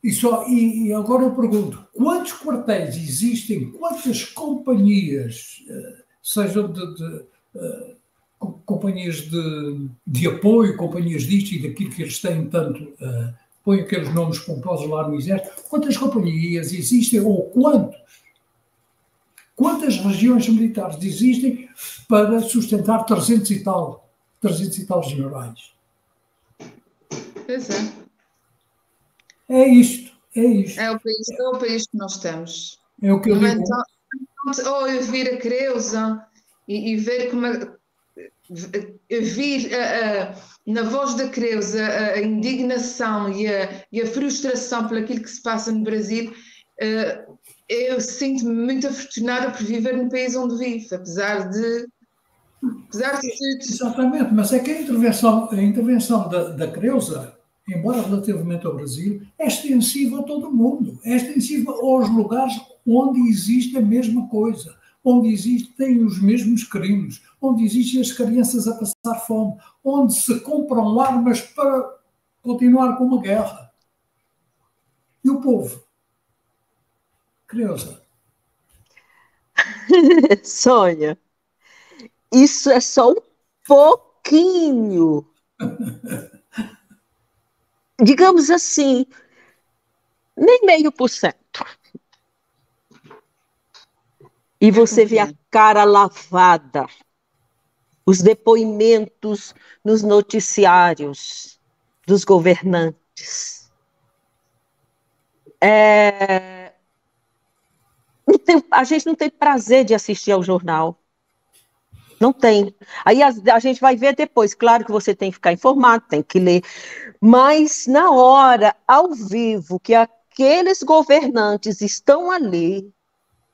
A: E agora eu pergunto, quantos quartéis existem, quantas companhias, sejam companhias de apoio, companhias disto e daquilo que eles têm tanto, põem aqueles nomes pomposos lá no Exército, quantas companhias existem ou quantas regiões militares existem para sustentar 300 e tal generais?
B: Pois é.
A: É isto.
B: É o país que nós temos.
A: É o que eu digo.
B: Ou ouvir a Creusa e ver como vir na voz da Creusa a indignação e a frustração por aquilo que se passa no Brasil, eu sinto-me muito afortunada por viver no país onde vivo, apesar de
A: Exatamente, mas é que a intervenção da Creusa, embora relativamente ao Brasil, é extensiva a todo o mundo, é extensiva aos lugares onde existe a mesma coisa, onde existem os mesmos crimes, onde existem as crianças a passar fome, onde se compram armas para continuar com uma guerra. E o povo? Creusa.
C: Sônia, isso é só um pouquinho. Digamos assim, nem 0,5%. E você vê a cara lavada, os depoimentos nos noticiários dos governantes. A gente não tem prazer de assistir ao jornal. Não tem. Aí a gente vai ver depois. Claro que você tem que ficar informado, tem que ler. Mas na hora, ao vivo, que aqueles governantes estão ali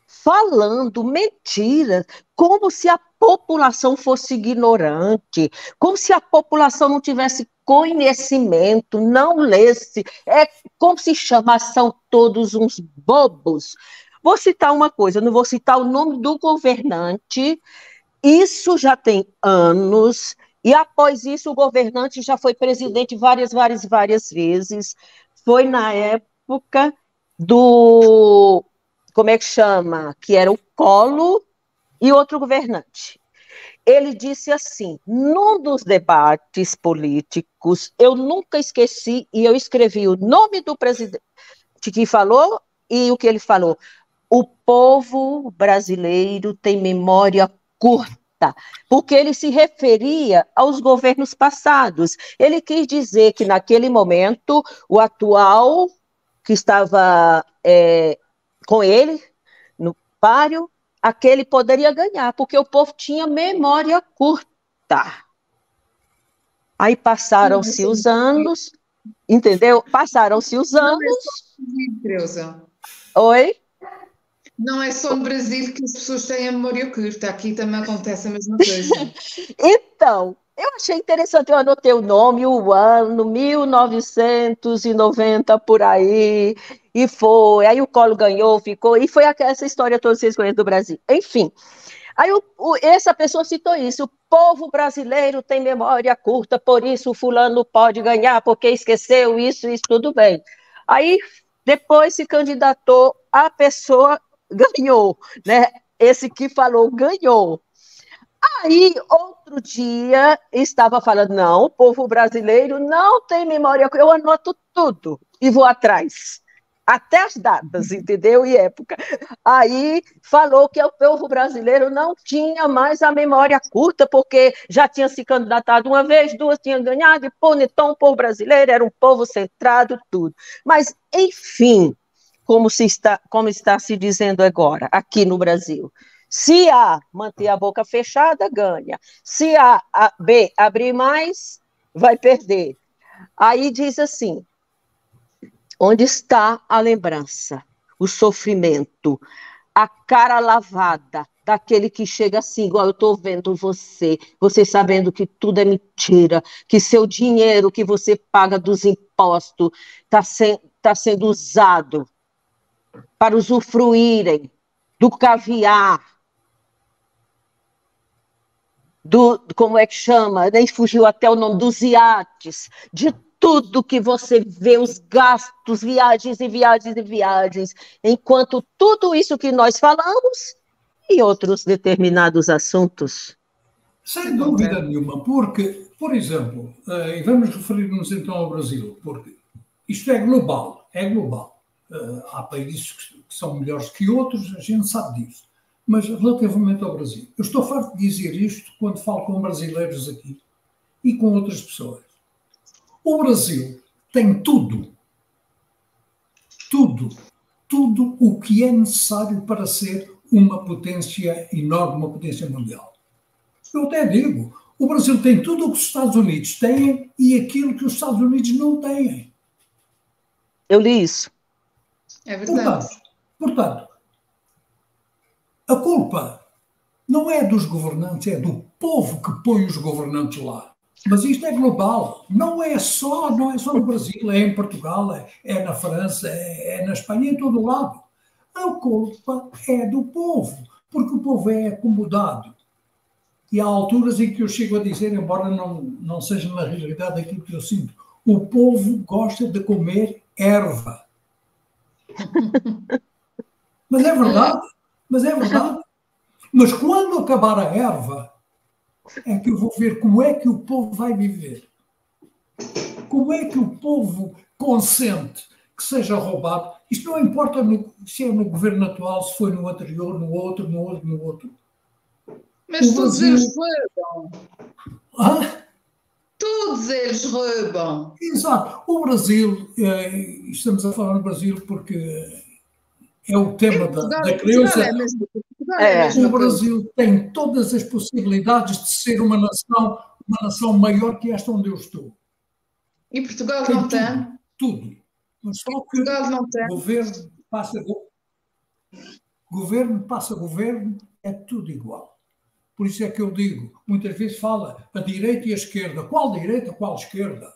C: falando mentiras, como se a população fosse ignorante, como se a população não tivesse conhecimento, não lesse, é como se chamassem, são todos uns bobos. Vou citar uma coisa, não vou citar o nome do governante, isso já tem anos, e após isso o governante já foi presidente várias vezes, foi na época do... como é que chama? Que era o Collor e outro governante. Ele disse assim, num dos debates políticos, eu nunca esqueci, e eu escrevi o nome do presidente que falou e o que ele falou. O povo brasileiro tem memória curta, porque ele se referia aos governos passados. Ele quis dizer que, naquele momento, o atual, que estava... com ele, no páreo, aquele poderia ganhar, porque o povo tinha memória curta. Aí passaram-se os anos, entendeu? Passaram-se os anos...
B: Creusa.
C: Oi?
B: Não é só no Brasil que as pessoas têm a memória curta, aqui também acontece a mesma coisa.
C: Então, eu achei interessante, eu anotei o nome, o ano, 1990, por aí, e foi, aí o Collor ganhou, ficou, e foi essa história toda que vocês conhecem do Brasil. Enfim, aí essa pessoa citou isso, o povo brasileiro tem memória curta, por isso o fulano pode ganhar, porque esqueceu isso, tudo bem. Aí, depois se candidatou, a pessoa ganhou, né? Esse que falou ganhou. Aí, outro dia, estava falando, não, o povo brasileiro não tem memória, eu anoto tudo e vou atrás, até as datas, entendeu? E época. Aí, falou que o povo brasileiro não tinha mais a memória curta, porque já tinha se candidatado uma vez, duas tinham ganhado, e então o povo brasileiro era um povo centrado, tudo. Mas, enfim, como está se dizendo agora, aqui no Brasil. Se A manter a boca fechada, ganha. Se B abrir mais, vai perder. Aí diz assim, onde está a lembrança, o sofrimento, a cara lavada daquele que chega assim, igual eu estou vendo você sabendo que tudo é mentira, que seu dinheiro que você paga dos impostos está sendo usado para usufruírem do caviar, como é que chama? Nem fugiu até o nome, dos iates, de tudo que você vê, os gastos, viagens e viagens e viagens, enquanto tudo isso que nós falamos e outros determinados assuntos.
A: Sem dúvida nenhuma, porque, por exemplo, e vamos referir-nos então ao Brasil, porque isto é global, há países que são melhores que outros, a gente sabe disso. Mas relativamente ao Brasil, eu estou farto de dizer isto quando falo com brasileiros aqui e com outras pessoas. O Brasil tem tudo o que é necessário para ser uma potência enorme, uma potência mundial. Eu até digo, O Brasil tem tudo o que os Estados Unidos têm e aquilo que os Estados Unidos não têm.
C: Eu li isso.
B: É verdade.
A: Portanto, a culpa não é dos governantes, é do povo que põe os governantes lá. Mas isto é global, não é só no Brasil, é em Portugal, é na França, é na Espanha, em todo lado. A culpa é do povo, porque o povo é acomodado. E há alturas em que eu chego a dizer, embora não seja na realidade aquilo que eu sinto, o povo gosta de comer erva. Mas é verdade, Mas quando acabar a erva, é que eu vou ver como é que o povo vai viver. Como é que o povo consente que seja roubado? Isto não importa se é no governo atual, se foi no anterior, no outro.
B: Mas todos eles roubam.
A: Ah?
B: Todos eles roubam.
A: Exato. O Brasil, estamos a falar no Brasil porque é o tema da criança. O Brasil tem todas as possibilidades de ser uma nação maior que esta onde eu estou.
B: E Portugal não tem?
A: Tudo. Mas só que
B: Portugal não tem.
A: Governo passa governo, é tudo igual. Por isso é que eu digo, muitas vezes fala a direita e a esquerda. Qual direita, qual esquerda?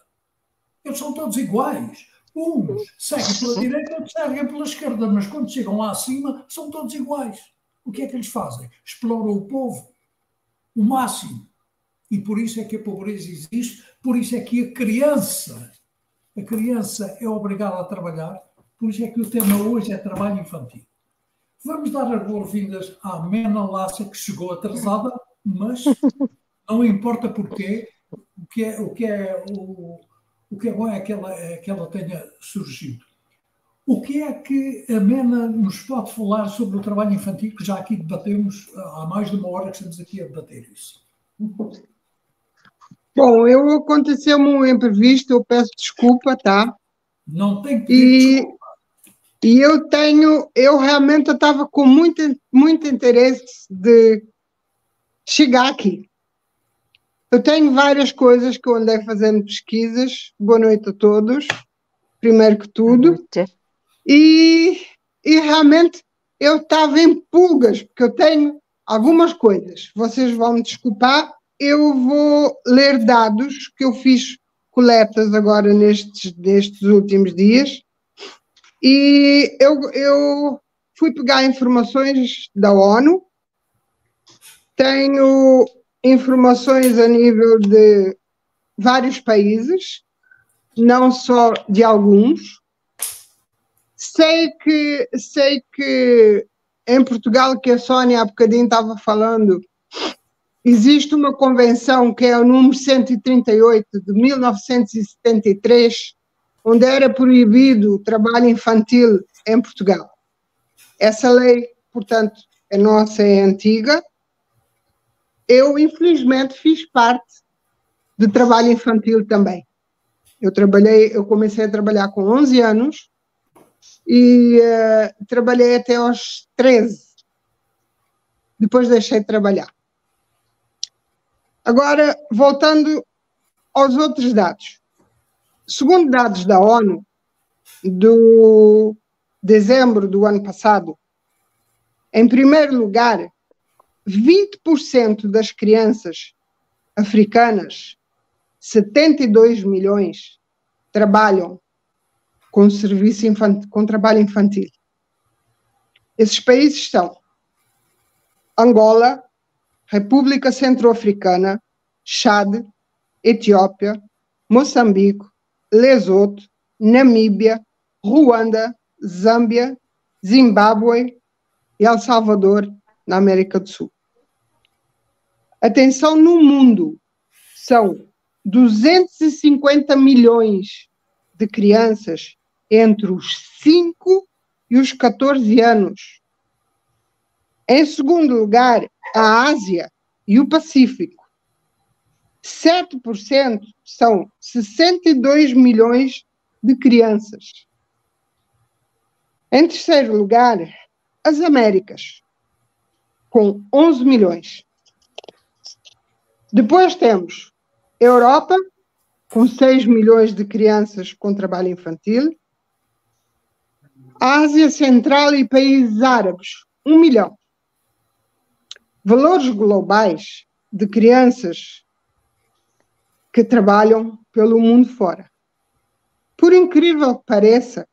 A: Eles são todos iguais. Uns seguem pela direita, outros seguem pela esquerda, mas quando chegam lá acima, são todos iguais. O que é que eles fazem? Exploram o povo, o máximo. E por isso é que a pobreza existe, por isso é que a criança é obrigada a trabalhar, por isso é que o tema hoje é trabalho infantil. Vamos dar as boas-vindas à Mena Lácia, que chegou atrasada, mas não importa porquê, o que é bom é que ela tenha surgido. O que é que a Mena nos pode falar sobre o trabalho infantil, que já aqui debatemos, há mais de uma hora que estamos aqui a debater isso?
D: Bom, aconteceu-me um imprevisto, eu peço desculpa, tá?
A: Não tem que pedir desculpa.
D: E eu realmente estava com muito interesse de chegar aqui. Eu tenho várias coisas que eu andei fazendo pesquisas. Boa noite a todos, primeiro que tudo. E realmente eu estava em pulgas, porque eu tenho algumas coisas. Vocês vão me desculpar, eu vou ler dados que eu fiz coletas agora nestes últimos dias. E eu fui pegar informações da ONU, tenho informações a nível de vários países, não só de alguns. Sei que em Portugal, que a Sónia há bocadinho estava falando, existe uma convenção que é o número 138 de 1973, onde era proibido o trabalho infantil em Portugal. Essa lei, portanto, é nossa, é antiga. Eu, infelizmente, fiz parte de trabalho infantil também. Eu comecei a trabalhar com 11 anos e trabalhei até aos 13. Depois deixei de trabalhar. Agora, voltando aos outros dados. Segundo dados da ONU, do dezembro do ano passado, em primeiro lugar, 20% das crianças africanas, 72 milhões, trabalham com com trabalho infantil. Esses países são Angola, República Centro-Africana, Chad, Etiópia, Moçambique, Lesoto, Namíbia, Ruanda, Zâmbia, Zimbábue e El Salvador, na América do Sul. Atenção, no mundo são 250 milhões de crianças entre os 5 e os 14 anos. Em segundo lugar, a Ásia e o Pacífico. 7% são 62 milhões de crianças. Em terceiro lugar, as Américas, com 11 milhões. Depois temos Europa, com 6 milhões de crianças com trabalho infantil. Ásia Central e países árabes, 1 milhão. Valores globais de crianças que trabalham pelo mundo fora. Por incrível que pareça,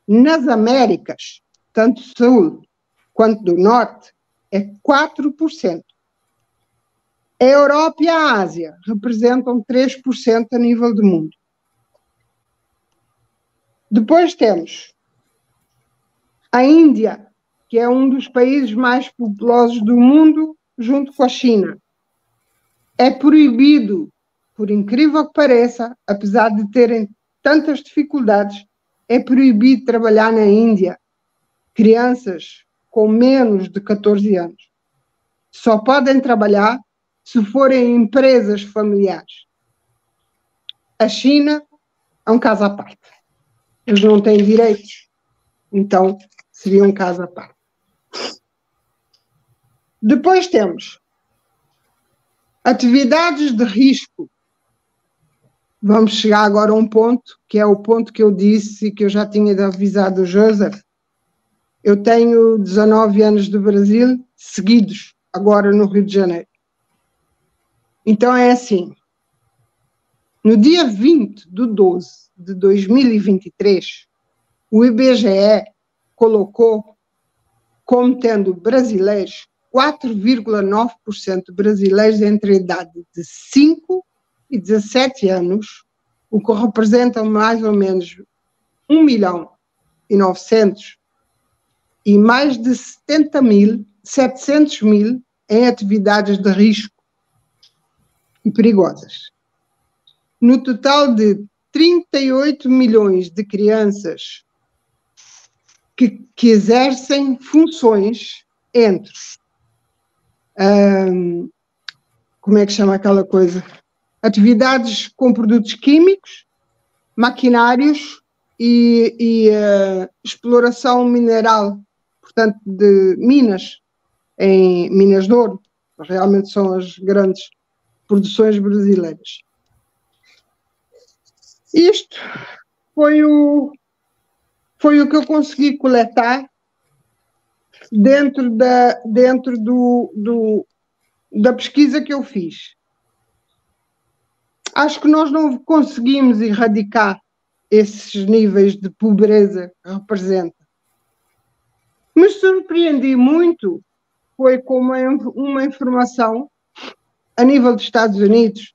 D: nas Américas, tanto do Sul quanto do Norte, é 4%. A Europa e a Ásia representam 3% a nível do mundo. Depois temos a Índia, que é um dos países mais populosos do mundo, junto com a China. É proibido, por incrível que pareça, apesar de terem tantas dificuldades, é proibido trabalhar na Índia crianças com menos de 14 anos. Só podem trabalhar se forem empresas familiares. A China é um caso à parte. Eles não têm direitos, então seria um caso à parte. Depois temos atividades de risco. Vamos chegar agora a um ponto, que é o ponto que eu disse e que eu já tinha avisado o Joseph. Eu tenho 19 anos de Brasil seguidos, agora no Rio de Janeiro. Então é assim, no dia 20/12/2023, o IBGE colocou como tendo brasileiros, 4,9% de brasileiros entre a idade de 5 e 17 anos, o que representa mais ou menos 1.900.000 e mais de 700.000 em atividades de risco e perigosas. No total de 38 milhões de crianças que exercem funções entre, como é que chama aquela coisa? Atividades com produtos químicos, maquinários e exploração mineral, portanto, de minas, em Minas de Ouro, realmente são as grandes produções brasileiras. Isto foi o que eu consegui coletar dentro da pesquisa que eu fiz. Acho que nós não conseguimos erradicar esses níveis de pobreza que representa. Me surpreendi muito, foi com uma informação a nível dos Estados Unidos,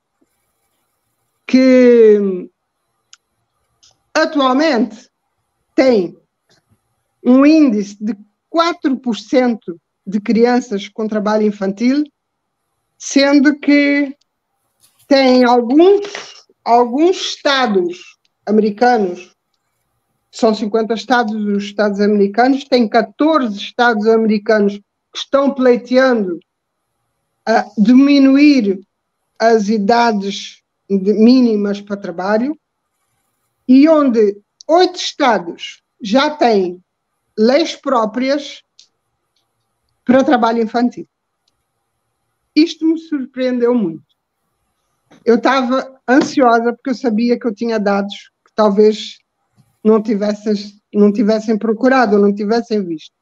D: que atualmente tem um índice de 4% de crianças com trabalho infantil, sendo que tem alguns estados americanos, são 50 estados, os estados americanos, tem 14 estados americanos que estão pleiteando a diminuir as idades mínimas para trabalho, e onde 8 estados já têm leis próprias para trabalho infantil. Isto me surpreendeu muito. Eu estava ansiosa porque eu sabia que eu tinha dados que talvez não tivessem procurado ou não tivessem visto.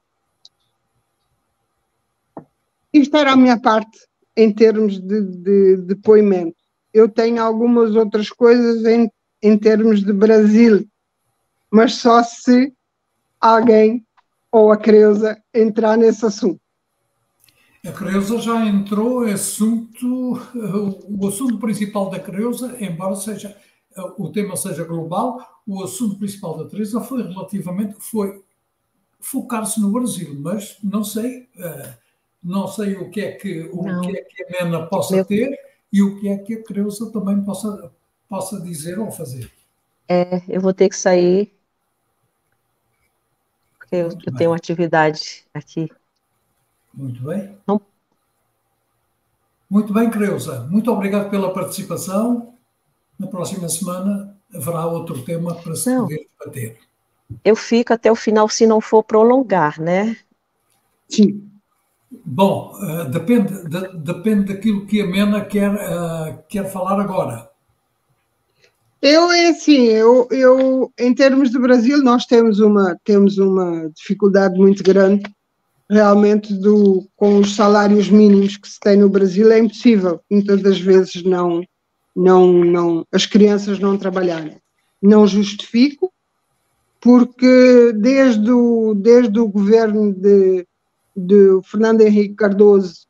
D: Isto era a minha parte em termos de depoimento. Eu tenho algumas outras coisas em termos de Brasil, mas só se alguém ou a Creuza entrar nesse assunto.
A: A Creuza já entrou, o assunto principal da Creuza, embora o tema seja global, o assunto principal da Teresa foi focar-se no Brasil, mas não sei o que é que a Mena possa ter e o que é que a Creuza também possa dizer ou fazer.
C: Eu vou ter que sair, porque eu tenho uma atividade aqui.
A: Muito bem.
C: Não.
A: Muito bem, Creuza. Muito obrigado pela participação. Na próxima semana haverá outro tema para se poder debater.
C: Eu fico até o final se não for prolongar, né?
D: Sim.
A: Bom, depende daquilo que a Mena quer falar agora.
D: Em termos de Brasil, nós temos uma dificuldade muito grande, realmente, com os salários mínimos que se tem no Brasil. É impossível, muitas das vezes, as crianças não trabalharem. Não justifico, porque desde o governo de Fernando Henrique Cardoso,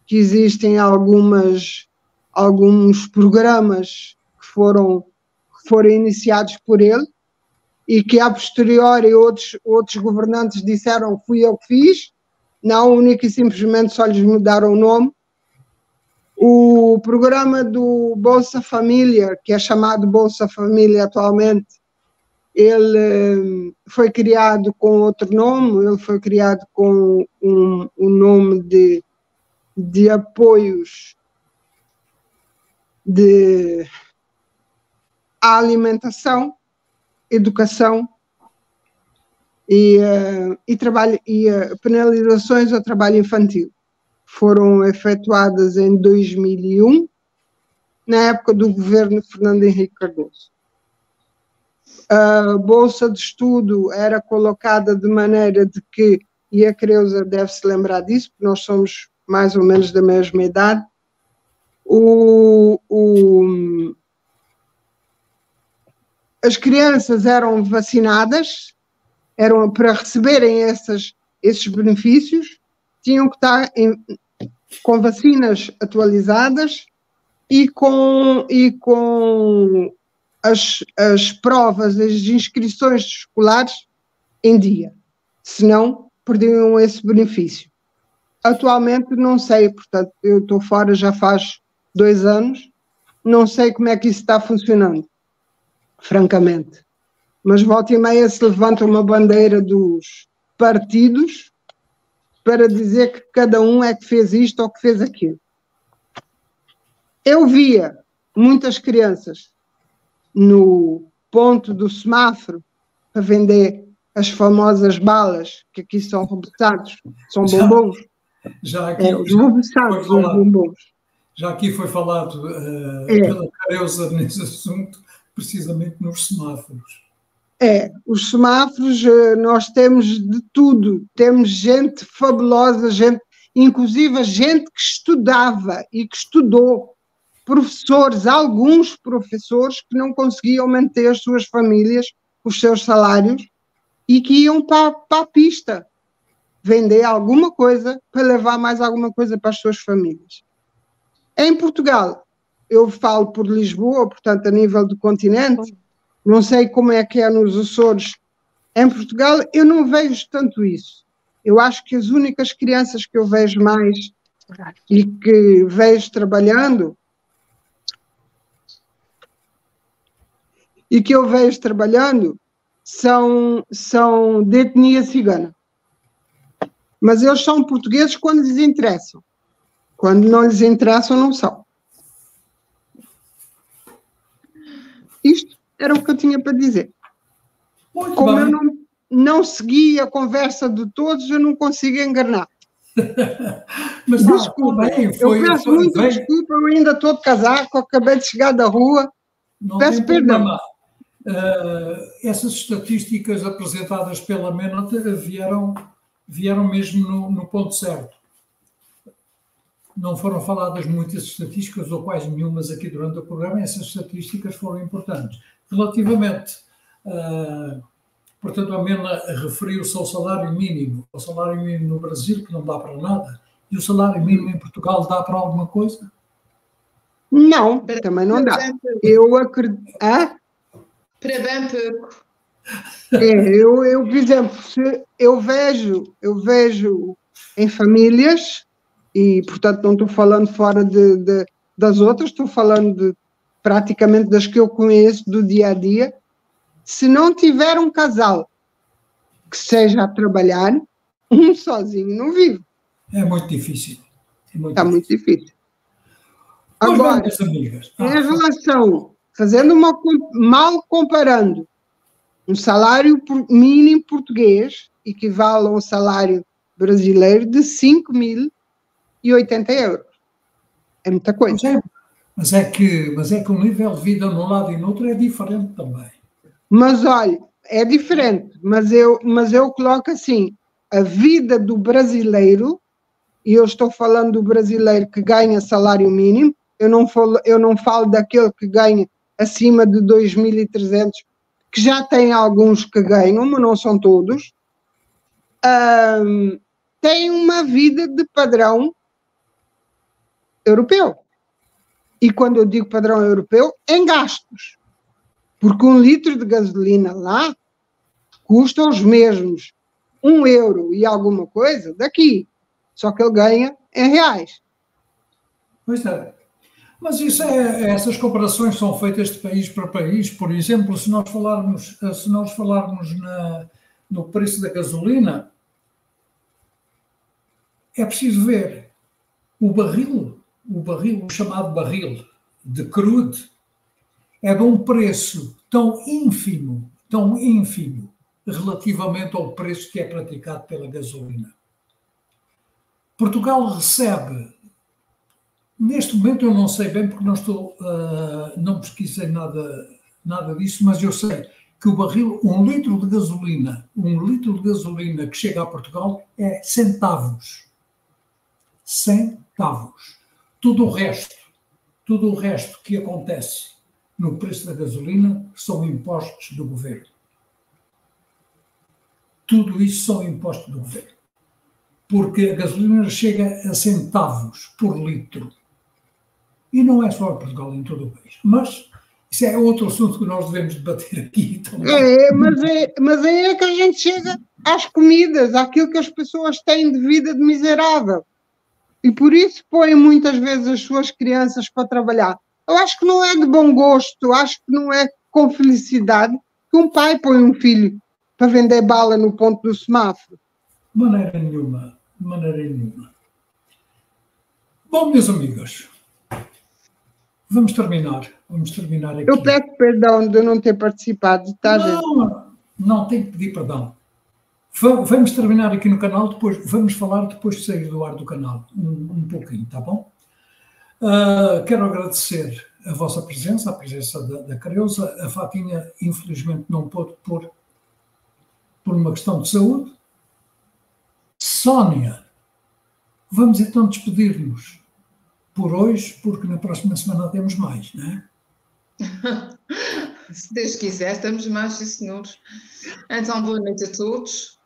D: que existem alguns programas que foram iniciados por ele e que a posteriori outros governantes disseram fui eu que fiz, não, única e simplesmente só lhes mudaram o nome. O programa do Bolsa Família, que é chamado Bolsa Família atualmente, ele foi criado com outro nome, ele foi criado com um nome de apoios à alimentação, educação e penalizações ao trabalho infantil. Foram efetuadas em 2001, na época do governo de Fernando Henrique Cardoso. A bolsa de estudo era colocada de maneira de que, e a Creuza deve se lembrar disso, porque nós somos mais ou menos da mesma idade, as crianças eram vacinadas, para receberem esses benefícios, tinham que estar com vacinas atualizadas e com as provas, as inscrições escolares em dia, senão perdiam esse benefício. Atualmente não sei, portanto, eu estou fora já faz 2 anos, não sei como é que isso está funcionando, francamente. Mas volta e meia se levanta uma bandeira dos partidos para dizer que cada um é que fez isto ou que fez aquilo. Eu via muitas crianças no ponto do semáforo para vender as famosas balas, que aqui são reboçados, são bombons.
A: Já aqui
D: os reboçados, os bombons.
A: Já aqui foi falado pela Creuza nesse assunto, precisamente nos semáforos.
D: Os semáforos, nós temos de tudo, temos gente fabulosa, inclusive gente que estudava e que estudou, alguns professores que não conseguiam manter as suas famílias, os seus salários, e que iam para a pista vender alguma coisa para levar mais alguma coisa para as suas famílias. Em Portugal, eu falo por Lisboa, portanto, a nível do continente, não sei como é que é nos Açores. Em Portugal, eu não vejo tanto isso. Eu acho que as únicas crianças que eu vejo mais e que vejo trabalhando são de etnia cigana. Mas eles são portugueses quando lhes interessam. Quando não lhes interessam, não são. Isto era o que eu tinha para dizer. Como eu não segui a conversa de todos, eu não consigo enganar.
A: Mas
D: desculpa, eu peço muito desculpa, eu ainda estou de casaco, acabei de chegar da rua, peço perdão.
A: Essas estatísticas apresentadas pela Mena vieram mesmo no ponto certo. Não foram faladas muitas estatísticas, ou quase nenhumas aqui durante o programa, essas estatísticas foram importantes. Relativamente, portanto, a Mena referiu-se ao salário mínimo. O salário mínimo no Brasil, que não dá para nada, e o salário mínimo em Portugal dá para alguma coisa?
D: Não, também não dá. Eu acredito...
B: Para bem pouco.
D: Eu, por exemplo, eu vejo em famílias, e portanto não estou falando fora das outras, estou falando praticamente das que eu conheço do dia a dia, se não tiver um casal que seja a trabalhar, um sozinho não vive.
A: É muito difícil.
D: Está muito difícil. Agora, em relação, mal comparando, um salário mínimo português equivale a um salário brasileiro de 5.080 euros. É muita coisa.
A: Mas é que o nível de vida num lado e no outro é diferente também.
D: Mas olha, é diferente, mas eu coloco assim, a vida do brasileiro, e eu estou falando do brasileiro que ganha salário mínimo, eu não falo daquele que ganha acima de 2.300, que já tem alguns que ganham, mas não são todos, tem uma vida de padrão europeu. E quando eu digo padrão europeu, em gastos. Porque 1 litro de gasolina lá custa os mesmos 1 euro e alguma coisa daqui. Só que ele ganha em reais.
A: Pois é. Mas essas comparações são feitas de país para país. Por exemplo, se nós falarmos no preço da gasolina, é preciso ver o chamado barril de crude, é de um preço tão ínfimo, relativamente ao preço que é praticado pela gasolina. Portugal recebe, neste momento eu não sei bem porque não pesquisei nada disso, mas eu sei que o barril, 1 litro de gasolina que chega a Portugal é centavos. Centavos. Tudo o resto que acontece no preço da gasolina são impostos do governo. Tudo isso são impostos do governo. Porque a gasolina chega a centavos por litro. E não é só em Portugal, em todo o país. Mas isso é outro assunto que nós devemos debater aqui também.
D: Mas aí é que a gente chega às comidas, àquilo que as pessoas têm de vida de miserável. E por isso põem muitas vezes as suas crianças para trabalhar. Eu acho que não é de bom gosto, acho que não é com felicidade que um pai põe um filho para vender bala no ponto do semáforo.
A: De maneira nenhuma. Bom, meus amigos, vamos terminar aqui.
D: Eu peço perdão de não ter participado.
A: Não tenho que pedir perdão. Vamos terminar aqui no canal, depois vamos falar depois de sair do ar do canal, um pouquinho, tá bom? Quero agradecer a vossa presença, a presença da Creusa. A Fatinha, infelizmente, não pôde pôr por uma questão de saúde. Sónia, vamos então despedir-nos por hoje, porque na próxima semana temos mais, não é?
B: Se Deus quiser, estamos mais, sim, senhores. Então, boa noite a todos.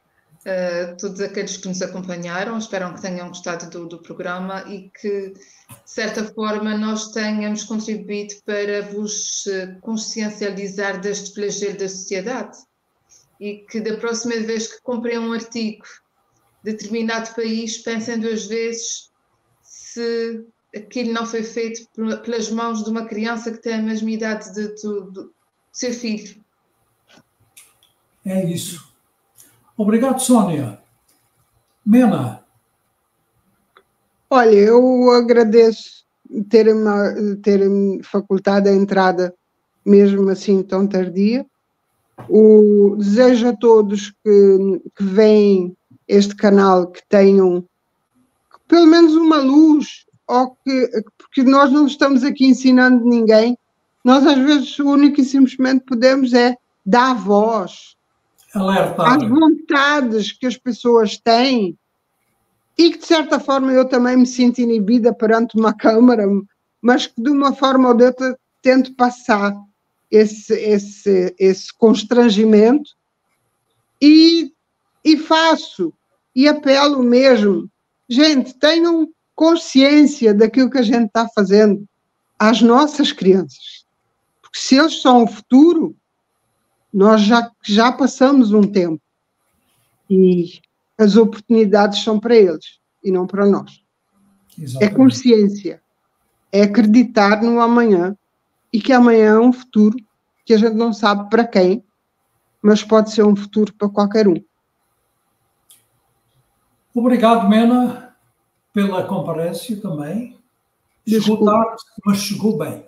B: Todos aqueles que nos acompanharam, espero que tenham gostado do programa e que, de certa forma, nós tenhamos contribuído para vos consciencializar deste flagelo da sociedade e que da próxima vez que comprem um artigo de determinado país, pensem 2 vezes se aquilo não foi feito pelas mãos de uma criança que tem a mesma idade do seu filho.
A: É isso. Obrigado, Sónia. Mena.
D: Olha, eu agradeço terem facultado a entrada mesmo assim tão tardia. Desejo a todos que veem este canal que tenham pelo menos uma luz, porque nós não estamos aqui ensinando ninguém. Nós às vezes o único e simplesmente podemos é dar voz às vontades que as pessoas têm e que de certa forma eu também me sinto inibida perante uma câmara, mas que de uma forma ou de outra tento passar esse constrangimento e faço e apelo mesmo, gente, tenham consciência daquilo que a gente está fazendo às nossas crianças, porque se eles são o futuro, nós já passamos um tempo e as oportunidades são para eles e não para nós. Exatamente. É consciência, é acreditar no amanhã e que amanhã é um futuro que a gente não sabe para quem, mas pode ser um futuro para qualquer um.
A: Obrigado, Mena, pela conferência também. Chegou tarde, mas chegou bem.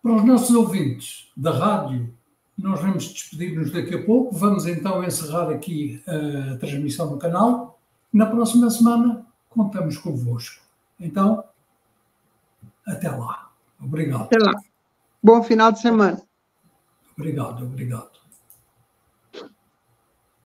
A: Para os nossos ouvintes da rádio nós vamos despedir-nos daqui a pouco. Vamos então encerrar aqui a transmissão no canal. Na próxima semana contamos convosco. Então, até lá. Obrigado.
D: Até lá. Bom final de semana.
A: Obrigado, obrigado.